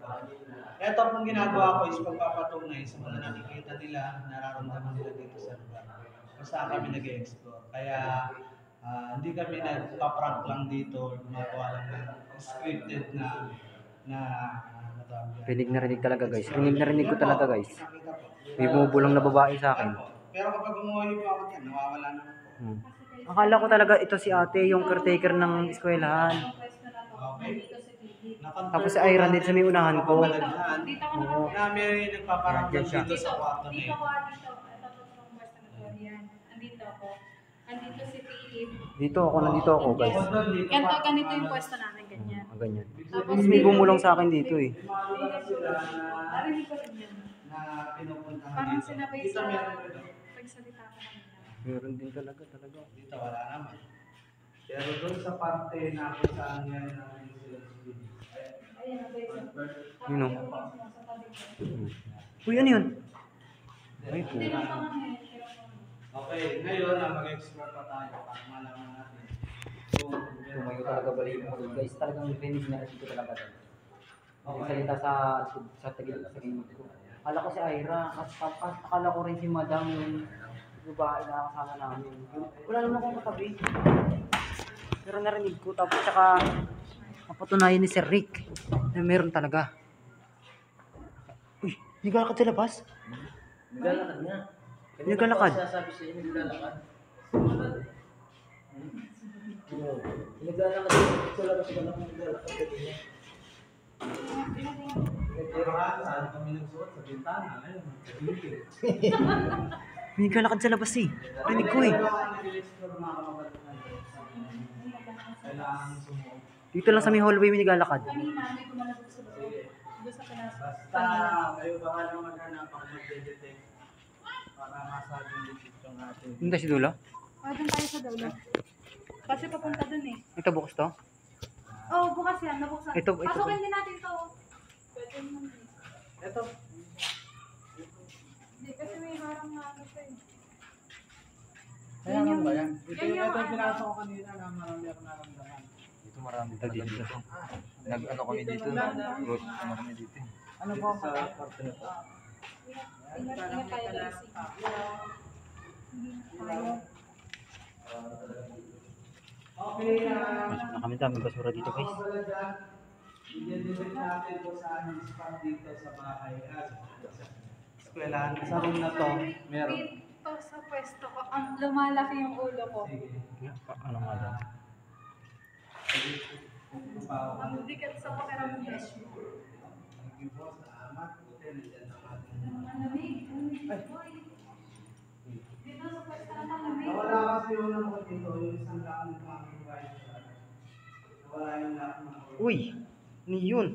B: Ito pong ginagawa ko is pagpapatunay sa mga nakikita nila, nararamdaman nila dito sa lugar. Kung saan kami nag-explore. Kaya hindi kami nagpa-prank lang dito, gumagawa lang ng scripted na
A: Rinig na rinig talaga guys. Rinig na rinig ko talaga guys. May bumubulong na babae sa akin.
B: Pero kapag umuwi po ako dyan, nawawala naman po.
A: Akala ko talaga ito si ate, yung caretaker ng eskwelahan.
B: Okay.
A: Tapos si Ira din sa may unahan ko.
C: Dito ako
A: Oo.
B: Na may nagpaparamdam
A: Yan siya.
B: dito sa kwarto na
C: Dito
B: yun.
C: ako, dito. Ito po itong pwesto na to. Yan. Andito ako. Andito si Philip.
A: Nandito ako guys.
C: Ganito, ganito yung pwesto namin, ganyan.
A: Ganyan.
C: Tapos
A: Tapos may bumulong sa akin dito eh.
B: Lumalabas sila na,
C: Narinig ko rin yan.
B: na pinupuntahan
C: Parang
B: dito.
C: sinabay
B: Dito
C: sa
B: meron rin.
C: pagsalita ko kanina.
A: Meron din talaga.
B: Dito wala naman. Pero doon sa parte na kung saan yan namin sila speed.
C: Ayan, nabay sa...
A: Yun o.
C: Sa tabi ko.
A: Uy, ano yun? Ay po.
C: Hindi lang pa kami.
B: Okay, ngayon mag-explore pa tayo para malaman natin.
A: Tumayo talaga balayibo ko guys. Talagang rinig na rinig ko talaga guys. Salita sa tagilid ko. Akala ko si Ira. Akala ko rin si Madam yung babae na kasama namin. Wala naman akong katabi. Pero narinig ko. Tapos tsaka napatunayan ni Sir Rick na meron talaga. Uy, naglalakad sa labas?
E: Naglalakad nga.
A: Naglalakad?
E: Sabi sa inyo, naglalakad. Naglalakad sa labas ka lang, naglalakad ka din.
B: Saan kami nagsuot? Sa bintana. Ayun.
A: May naglalakad sa labas eh. Rinig ko eh.
B: Nag-explore mga kapatid. Kailangan sumuot.
A: Dito lang sa may hallway may naglalakad.
C: Kanina, may kumalabog sa loob. Doon sa pinasok.
B: Basta kayo bahala maghanap ako mag-detect para masabi legit yung ating.
A: Punta si Dulo?
C: Doon tayo sa dulo. Kasi papunta dun eh.
A: Ito bukas to?
C: Oh, bukas yan. Nabuksan.
A: Ito.
C: Pasukin din natin to. Pwede naman eh.
B: Ito.
C: Hindi, kasi may harang na ano siya eh.
B: Kaya naman ba yan? Ito
C: yan
B: yung
C: yung
B: ito
C: ano.
B: pinasok ko kanina na marami ako naramdaman.
E: Dito marami talaga dito. Nag-ano kami dito, nag-road ano kami dito.
B: Ano po
E: Sa kwarto na to.
C: Ingat tayo guys.
B: Okay,
A: Pasok na kami. Daming basura dito guys.
B: i-detect natin kung saan yung spot dito sa bahay. Sa eskwelahan. Sa room na to, meron.
C: Dito sa pwesto ko, ang lumalaki yung ulo ko.
B: Sige.
A: Ano nga daw?
C: Ang bigat sa pakiramdam.
B: Thank you po. Salamat. Buti nandiyan ang ating
C: Ang lamig. Dito sa pwesto na ang lamig.
B: nawala kasi yung ano ko dito, yung isang laang ng mga device. Nawala yung lahat ng
A: Uy, ano yun?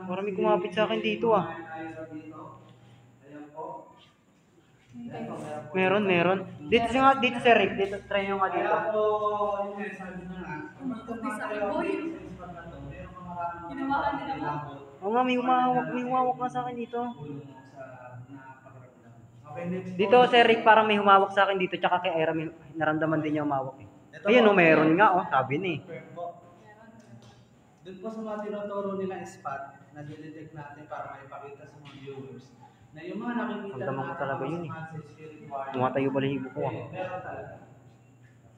A: Parang may kumapit sa akin dito ah. Meron. Dito Sir Rick, dito try nyo nga dito.
C: Hindi sa akin, boy. Ginawakan din ako.
A: Oo nga, may humawak nga sa akin dito. Dito Sir Rick, parang may humawak sa akin dito, tsaka kay Ira may naramdaman din niya humawak eh. Ayun oh, meron nga oh, sabi ni.
B: Doon po sa mga tinuturo nila spot, na-detect natin para maipakita sa mga viewers na yung mga nakikita
A: Ramdaman ko talaga yun eh.
B: sa spirit world,
A: Tumatayo balahibo ko ah.
B: meron talaga.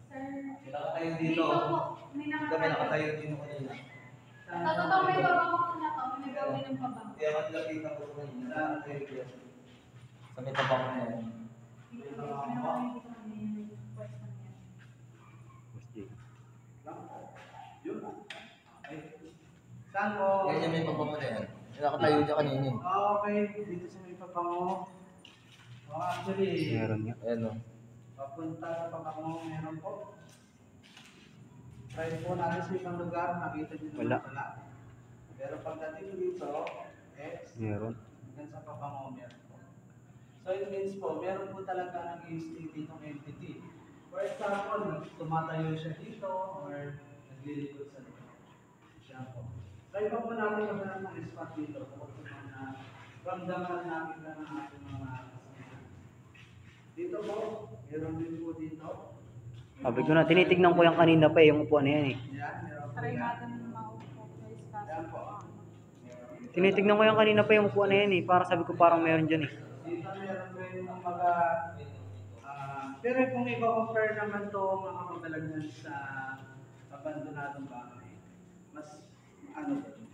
C: Sir,
E: Nakatayo dito.
C: dito po. May
E: Kami
C: nakatayo.
E: nakatayo dito kanina.
C: Sa totoo may babawak ko na to. May gawin ng pabang.
E: Kaya lapitan ko kanina. Nakatayo dito. Sa may tabang na yan.
B: Saan po?
E: Yan yung may pabango na yan. Nakatayo dyan kanina.
B: Okay, dito sa may papango. Actually,
A: Meron nga.
E: Ayan o.
B: papunta sa papango, meron po. Try po natin sa ibang lugar, nakita nyo
A: Wala.
B: naman wala. Pero pagdating dito,
A: Meron.
B: hanggang sa papango, meron po. So it means po, meron po talaga nag-i-stay ditong entity. For example, tumatayo siya dito or naglilikod sa dito. Siya po. Try pa po natin maghanap ng spot dito. Kapag sa mga ramdaman natin lang ang ating mga kasama. Dito po, meron din po dito.
A: Sabi ko na, tinitignan ko yung kanina pa eh, yung upuan na yan eh.
B: Yan, meron po
C: Try
B: yan.
C: natin maupo guys.
B: Yan po.
A: Tinitignan ko yung kanina pa yung upuan na yan eh, para sabi ko parang meron dyan eh.
B: Dito meron rin yung mga pero kung i-compare naman to mga kababalaghan sa abandonadong bahay, mas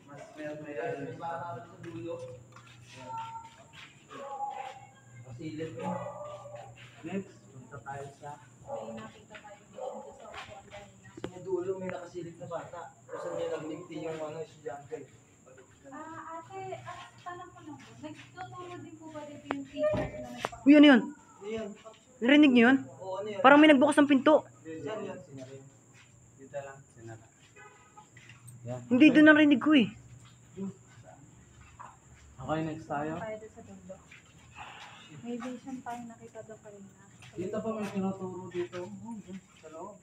B: mas meron
E: Sa dulo. Pasilip mo.
B: Next, punta tayo sa
C: May nakita tayo dito sa upuan kanina.
E: Sa may dulo may nakasilip na bata. Kung saan niya nagligti yung estudyante.
C: Ate, tanong ko lang po. Nagtuturo din po ba dito yung teacher na nagpapagawa?
A: Uy, ano yun?
E: Ano yan?
A: Narinig niyo yun?
E: Oo, ano yan?
A: Parang may nagbukas ng pinto.
E: Yan yan. Sinarin.
B: dito lang sinara.
A: Hindi doon narinig ko eh.
B: Okay, next tayo.
C: Pwede sa dulo. May vision tayo nakita doon kanina.
B: Dito po may tinuturo dito. Sa loob.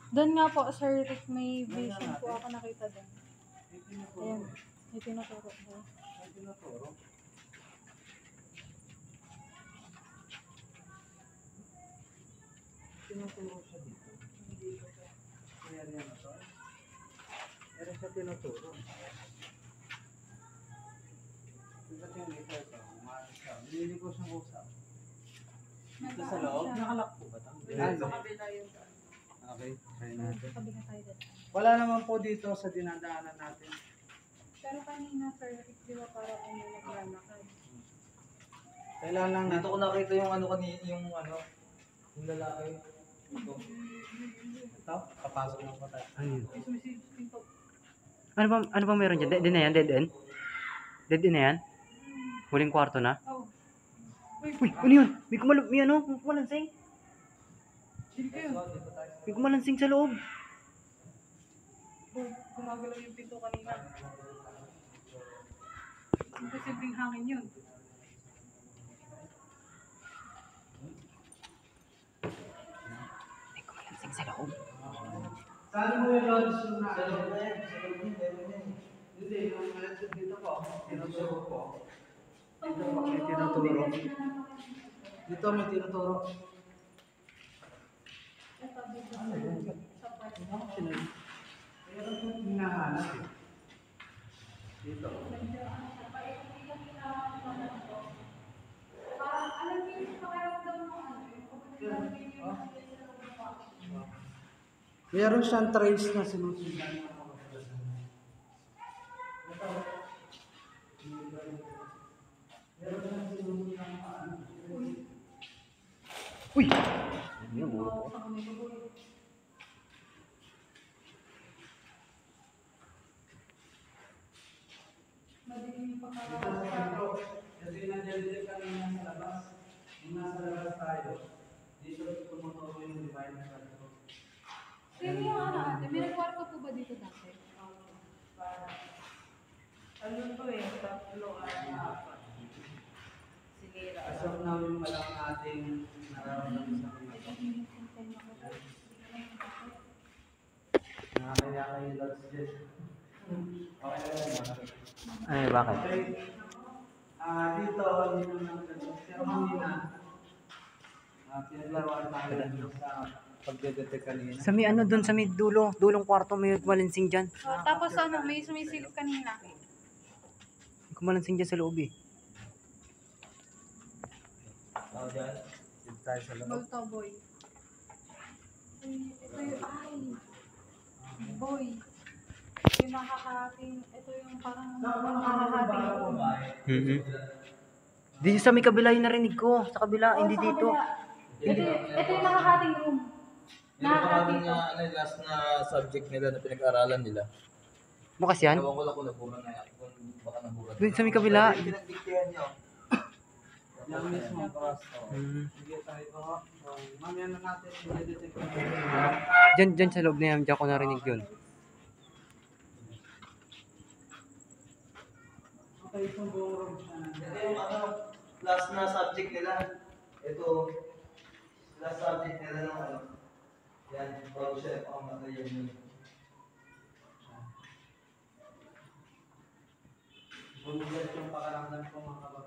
C: Doon nga po, Sir Rick, may vision po ako nakita doon.
B: May tinuturo.
C: Ayan, may tinuturo po.
B: May tinuturo. Tinuturo siya dito. Hindi ko siya. Kaya yan ito. Meron siya tinuturo. Ba't yung dito ito? Umalis siya. Hindi ko siyang usap. Dito sa loob, nakalak po ba ito?
F: Sa kabila yun.
B: Okay, try natin.
C: Kabila tayo doon.
B: Wala naman po dito sa dinadaanan natin.
C: Pero kanina, Sir Rick, di ba parang ano naglalakad?
B: Kailangan lang
E: Dito
B: natin.
E: ko nakita yung ano kanina, yung lalaki. Ito.
B: Ito, papasok lang po tayo.
A: Ayun.
C: May sumisilip pinto.
A: Ano ba meron dyan? Dead end na yan? Dead end? Dead end na yan? Huling kwarto na?
C: Oh.
A: Uy, ano yun? May kumalansing?
C: Sino kayo?
A: May kumalansing sa loob.
C: Gumagalaw yung pinto kanina. Imposibleng hangin yun.
A: May kumalansing sa loob.
B: Saan mo yung lodge yung na? Sa loob na yan. Sa loob din, meron yan. Hindi, yung electric dito po. Tinuturo po. Dito po, may tinuturo. Dito may tinuturo.
C: Ito dito sa part.
B: Meron po hinahanap eh. Dito.
C: Parang alam niyo yung pakiramdam mo ano
B: Meron siyang trace na sinusundan.
A: Uy! Ano yun? Buro ko.
B: Kasi nandiyan kanina sa labas. Nung nasa labas tayo, dito tumuturo yung divine control.
C: Sino yung ano ate? May nagkwarto po ba dito dati?
F: Ano to eh, tatlo ay apat. Sige,
B: As of now, yung walang ating nararamdaman sa mga. Nakakaya kayo lots din. Okay na yun.
A: Ay, bakit?
B: Okay. Dito, dito naman pero kanina, pinaglaruan tayo sa pagdedetect kanina.
A: Sa may ano doon, sa may dulo, dulong kwarto may kumalansing dyan.
C: Oh, tapos ano, may sumisilip kanina.
A: May kumalansing dyan sa loob eh.
E: Ako dyan.
B: Dito tayo sa loob.
C: Multo boy. Ito yung, ay, boy. Yung nakakahating, ito yung parang nakakahating room.
A: Dito sa may kabila yung narinig ko. Sa kabila, hindi
C: Sa
A: dito.
C: kabila. Ito yung nakakahating room.
E: Yung nakakating na last na subject nila na pinag-aralan nila.
A: Bukas yan?
E: Ewan ko lang kung nabura na yan. Kung baka nabura.
A: Doon sa may kabila.
E: Pinagdiktihan niyo.
B: Yan mismo ang cross. Sige tayo ko. Mamaya na natin i-detect.
A: Dyan sa loob na yan, dyan ko narinig yun.
B: Okay, itong buong room.
E: Ito yung ano, last na subject nila. Ito, last subject nila ng ano. Yan, project ang material yun.
B: Bumulat yung pakaramdam ko mga kapag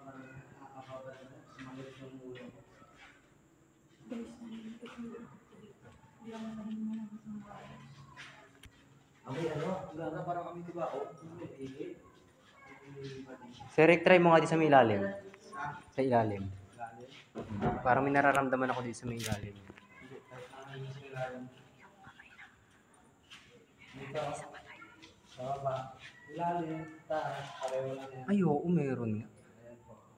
B: sumalit yung ulo.
E: Kami ano, gana parang kami diba? O,
A: Sir, try mo nga di sa may ilalim. Sa ilalim. Parang may nararamdaman ako dito sa may ilalim.
B: Dito, sa baba, ilalim, taas, pareho lang yan.
A: Ay, oo, meron nga.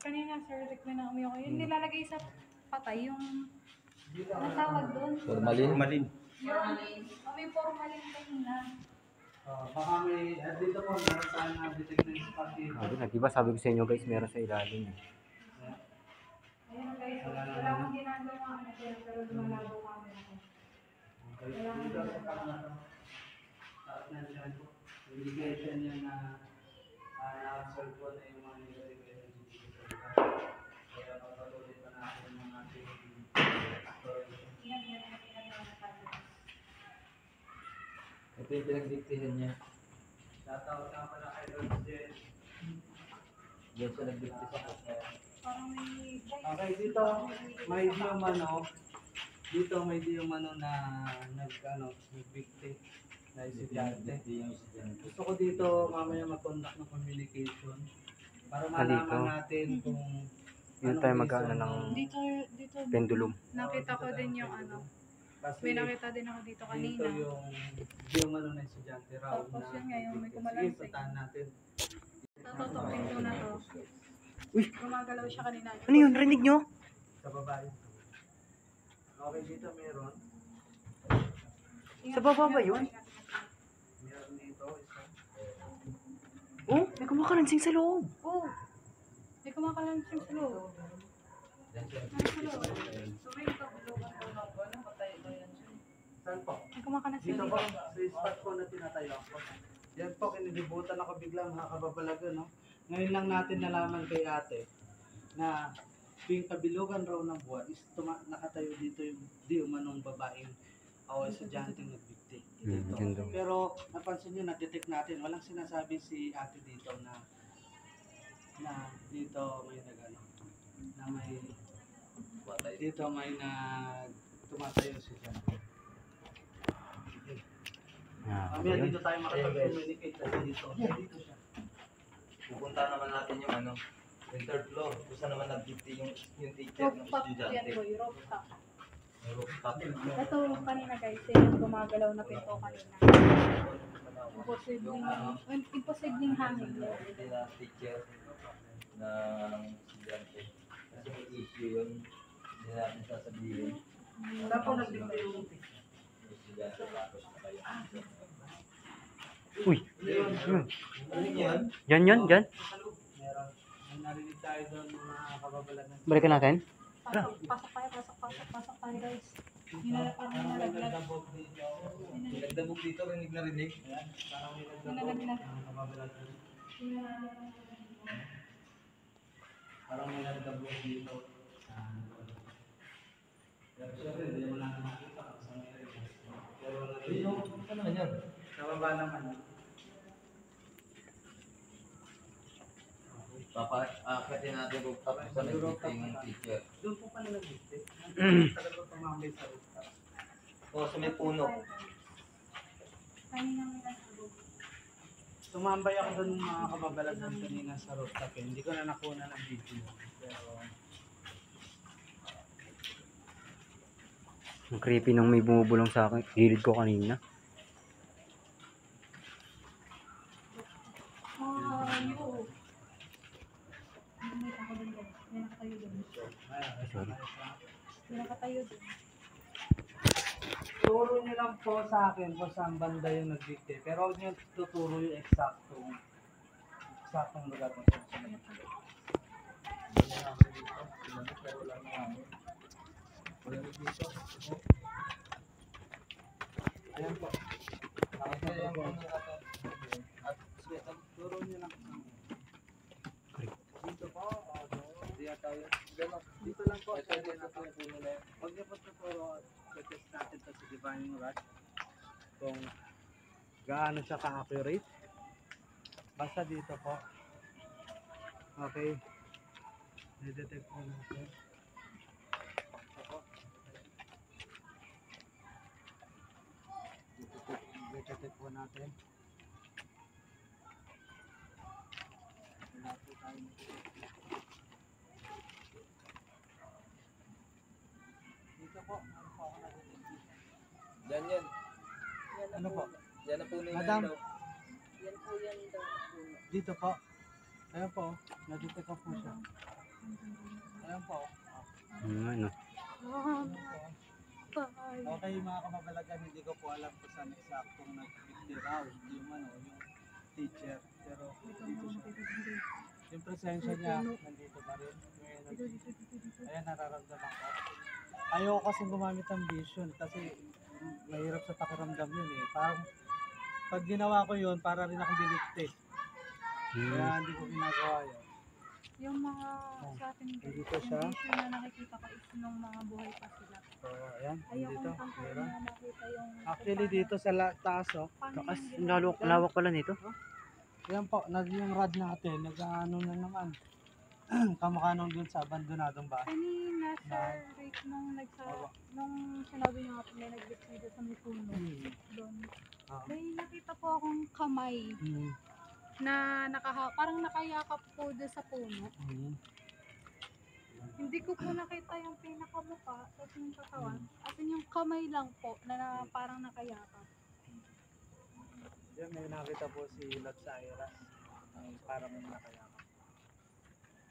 C: Kanina, Sir Rick, may naumiyak ko. Yung nilalagay sa patay, yung, ano tawag doon?
E: Formalin.
C: Yung, may formalin kanina.
B: Baka may, dito po, meron tayong na-detect na spot dito.
A: Diba sabi ko sa inyo guys, meron sa ilalim.
C: Ayun guys, wala akong ginagawa na pero lumalabo kami ako.
B: Dito sa pangalato. Taas na dyan po. Indication niya na na-absorb po na yung mga nilagay ng dito sa lugar. Kaya pagpatuloy pa natin ng ating exploration.
E: Ito yung pinagdiktihan niya.
B: Shoutout nga pala kay Lord Jen.
E: Diyan siya nagdikti sa kanya.
C: Parang may,
B: Okay, dito may diumano. Dito may diumano na nag-victim na estudyante.
E: Hindi yung estudyante.
B: Gusto ko dito mamaya mag-conduct ng communication para
A: Dito?
B: malaman natin kung
A: Dito tayo mag-ano ng
C: dito,
A: pendulum.
C: nakita ko din yung ano.
B: kasi
C: May nakita din ako dito
B: dito
C: kanina.
B: yung diumano na estudyante raw.
C: Tapos
B: na
C: yun nga, yung may
B: nag-victim.
C: kumalansing.
B: Sige, puntahan natin.
C: Totoo na to.
A: Uy!
C: Gumagalaw siya kanina.
A: Ano yun? Rinig nyo?
B: Sa babae. Okay, dito meron.
A: Sa baba ba yun?
B: Meron dito isa.
A: Oh, may kumakalansing sa loob.
C: Oh! May kumakalansing sa loob.
E: Diyan siya
C: Nasa loob.
F: So may kabulugan ko na ba? Patay ba yan siya?
B: Saan po?
C: May kumakalansing
B: Dito
C: dito.
B: po, sa spot po na tinatayo ko. Yan po, kinilibutan ako bigla mga kababalaga, no? Ngayon lang natin nalaman kay ate na tuwing kabilugan raw ng buwan is nakatayo dito yung di umanong babaeng o estudyanteng nagbigti. Dito.
A: Yun daw.
B: Pero napansin nyo, na-detect natin, walang sinasabi si ate dito na dito may nagano na may
E: patay.
B: dito may tumatayo si estudyante. Mamaya dito tayo makapag-communicate kasi dito. Dito siya.
E: Pupunta naman natin yung ano, yung third floor. Kung saan naman nag-dikti yung teacher ng
C: Rooftop yan
E: estudyante.
C: boy, rooftop.
E: May rooftop.
C: Ito kanina guys, yung gumagalaw na pinto kanina. Imposibleng hangin yun.
E: Hindi na teacher ng estudyante. Kasi may issue yun. Hindi natin sasabihin.
B: Wala po nag-dikta yung
E: Yung estudyante tapos na kayo.
A: Uy! Yun.
E: Ano yan?
A: Yan yun? Dyan?
B: meron. May narinig tayo doon mga kababalagan.
A: Balikan natin?
C: Pasok tayo guys. Parang nalaglag.
E: Nagdabog dito, rinig na rinig.
B: Parang may
C: Nalaglag.
B: nagkababalag. Parang may nagdabog dito. Pero syempre, hindi mo natin makita kung saan may rin. Pero
E: Ano naman yun?
B: sa baba naman.
E: Papaakatin natin rooftop sa nagdito yung teacher.
B: Doon po pala nag-dictate. Tagal ko tumambay sa rooftop.
E: O, sa may puno.
B: Tumambay ako doon mga kababalag ng kanina sa rooftop. Hindi ko na nakuha ng video. Pero
A: Ang creepy nung may bumubulong sa akin, gilid ko kanina.
C: Ayo. May ako dun guys. May nakatayo dun.
A: Sorry.
C: May nakatayo dun.
B: turo niyo lang po sa akin kung saan banda yung nag-dictate. Pero huwag niyo tuturo yung eksaktong lugar mo. Ayan po. Turo niyo lang. Dito po. Dito lang po. Huwag niyo po tuturo. Test natin ito sa Divine Rod. Kung gaano siya ka-accurate. Basta dito po. Okay. I-detect po natin. Ito po. I-detect po natin. Wala po tayo. Dito po. Ano po ako nag-detect?
E: Yan yan.
B: Ano po?
E: Yan na puno
B: Madam.
E: daw.
F: Yan po yan daw.
B: Dito po. Ayan po. Nadetect ko po siya. Ayan po.
A: Ano?
B: Okay mga kababalagan, hindi ko po alam kung saan eksaktong nag-raw yung yung teacher. Pero dito siya. Yung presensya niya, nandito pa rin. Yung energy. Ayan, nararamdaman ko. Ayoko kasi gumamit ng vision kasi mahirap sa pakiramdam yun eh. Parang pag ginawa ko yun, para rin akong binikte. Kaya hindi ko ginagawa yun.
C: Yung mga sa atin guys,
B: Dito
C: yung
B: siya.
C: vision na nakikita ko is nung mga buhay pa sila.
B: So, ayan,
C: Ayoko
B: dito.
C: nang
B: Meron.
C: na nakita yung...
B: Actually, dito sa taas, oh.
A: Takas, lawak pala nito.
B: Yan po, yung rod natin, nag-ano na naman. Kamukha nung dun sa abandonadong bahay.
C: Kanina, sir, Rick, nung sinabi niyo nga po may nag-video sa may puno, doon,
B: Ah.
C: may nakita po akong kamay na parang nakayakap po doon sa puno. Hindi ko po nakita yung pinakamuka at yung katawan. As in yung kamay lang po na parang nakayakap.
B: Yan, may nakita po si Lods Airas. Parang nakayakap.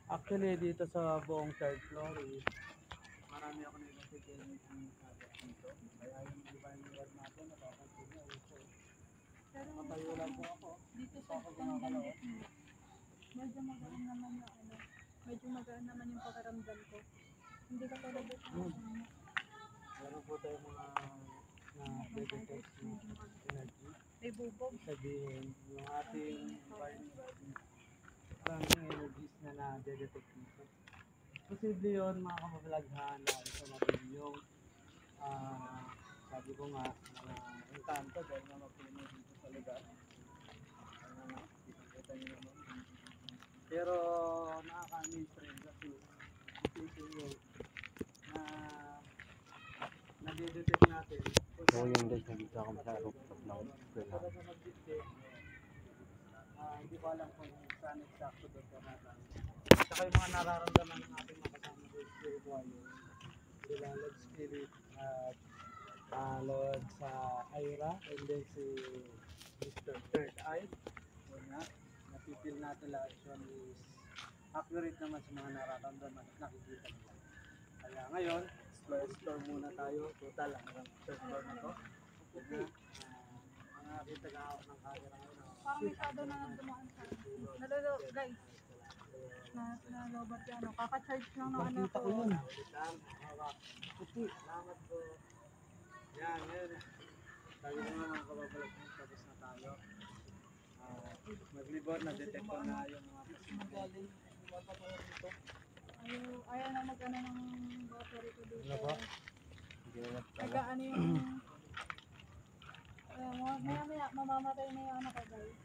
B: Actually, dito sa buong third floor, marami ako nakikita yung dito. Kaya yung divine rod natin, napapansin niya.
C: Pero
B: Matayo lang po ako.
C: dito sa pangganit mo, medyo magaan naman yung medyo magaan naman yung pakiramdam ko. Hindi ka talaga
B: Meron po tayo mga na-detect na energy.
C: may bubog.
B: Sabihin, yung ating environment, maraming energies na na-detect dito. Posible yun, mga kababalaghan, na ito natin yung sabi ko nga, mga engkanto dahil nga mapuno dito sa lugar. Kita nyo naman. Pero nakaka-amaze rin kasi isipin nyo na nade-detect natin.
A: So yun guys, nandito ako sa rooftop ng
B: Pero sa mag-detect, hindi ko alam kung saan eksakto doon ka natin. Saka yung mga nararamdaman ng ating mga kasama sa spiritual, sila Lord Spirit at Lord sa Aira, and then si Mr. Third Eye. Yun nga, napipil natin lahat yun is accurate naman sa mga nararamdaman at nakikita nila. Kaya ngayon, explore muna tayo. Total, hanggang third floor na to. Mga nakita na ako ng camera ngayon.
C: Parang may shadow na dumaan sa akin. Guys, nalobat yan. Kaka-charge lang ng ano
B: Nakita
C: to.
B: ko yun. Puti, salamat po. Yan, yan. Sabi ko nga mga kababalag, tapos na tayo. Maglibot, na-detect ko na yung mga pasimili.
C: Ayaw na mag-ano ng battery ko dito.
B: Ano po?
C: Nag-ano yung... maya mamamatay na yung ano ko guys.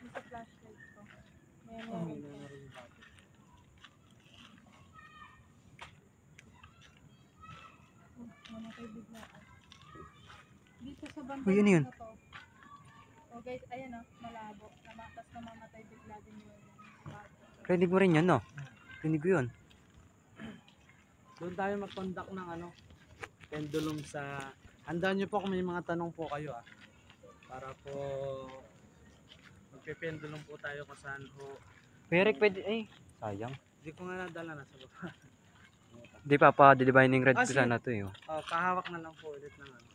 C: Yung sa flashlight ko. Maya mamatay bigla ako. Dito sa banda
A: Uy, ano yun?
C: na to. Oh guys, ayan o, malabo. Tapos namamatay bigla din yun.
A: Rinig mo rin yun, no? Rinig ko yun.
B: Doon tayo mag-conduct ng ano, pendulum sa... Handaan nyo po kung may mga tanong po kayo para po magpipendulum po tayo kung saan po.
A: Pero pwede, sayang.
B: Hindi ko nga nadala na sa baba.
A: Di pa pa divining red ko
B: sige.
A: sana to eh.
B: Kahawak na lang po ulit ng ano.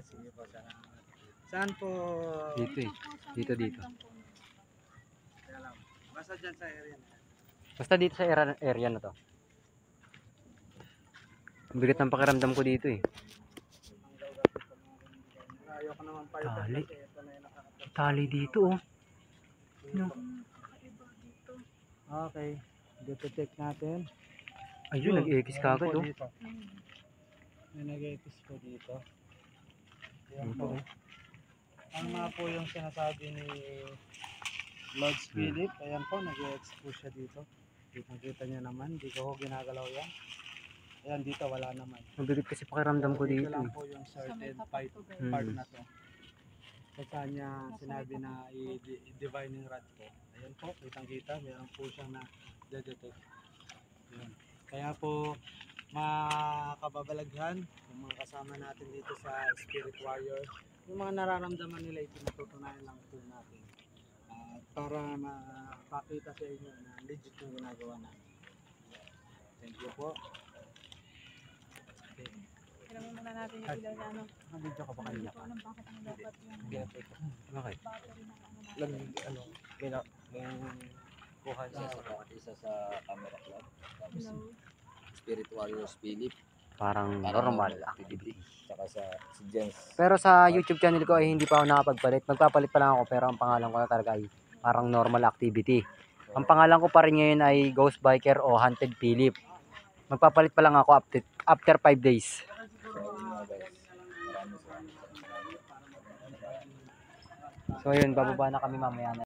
B: Sige po, saan po?
A: Dito eh. Dito.
B: Kaya lang. Basta dyan sa area na.
A: Basta dito sa area na to. Ang bigat ng pakiramdam ko dito eh.
B: Ayoko naman pa yun.
A: Tali.
B: Kasi ito na yung nakakapag.
A: Tali dito oh. No.
B: Okay. Dito check natin.
A: Ayun, nag-ekis ka agad oh.
B: Dito. May nag-ekis po dito. Ayan
A: Dito
B: po.
A: oh.
B: Ang mga po yung sinasabi ni Lord Philip. Ayan po, nag-ekis po siya dito. Nakita niyo naman, di ko ginagalaw yan. Ayan, dito wala naman.
A: Ang bigat kasi pakiramdam ko dito
B: lang
A: eh.
B: po yung
C: Sa may
B: certain
C: tapat ko guys.
B: part
A: Mm.
B: na to. Kung saan niya sinabi na i-divining rod ko. Ayan po, kitang-kita, meron po siya na detect. Ayan. Kaya po, mga kababalaghan, yung mga kasama natin dito sa Spirit Warrior, yung mga nararamdaman nila, ipinatutunayan lang po natin. Para mapakita sa inyo na legit yung ginagawa natin. Thank you po. Okay.
C: Kailangan muna natin yung ilaw na ano.
B: Nakabidyo ka ba
C: Hindi
B: kanina?
C: ko alam bakit ang dapat yung
A: Bakit?
C: battery na ano natin.
E: Kuha siya sa isa sa camera club. Tapos
C: Hello.
E: Spirit Warriors Philip.
A: Parang normal activity.
E: Tsaka si Jens.
A: Pero sa YouTube channel ko ay hindi pa ako nakapagpalit. Magpapalit pa lang ako pero ang pangalan ko na talaga ay parang normal activity. Ang pangalan ko pa rin ngayon ay Ghost Biker o Hunted Philip. Magpapalit pa lang ako after 5 days. So ayun, bababa na kami mamaya na.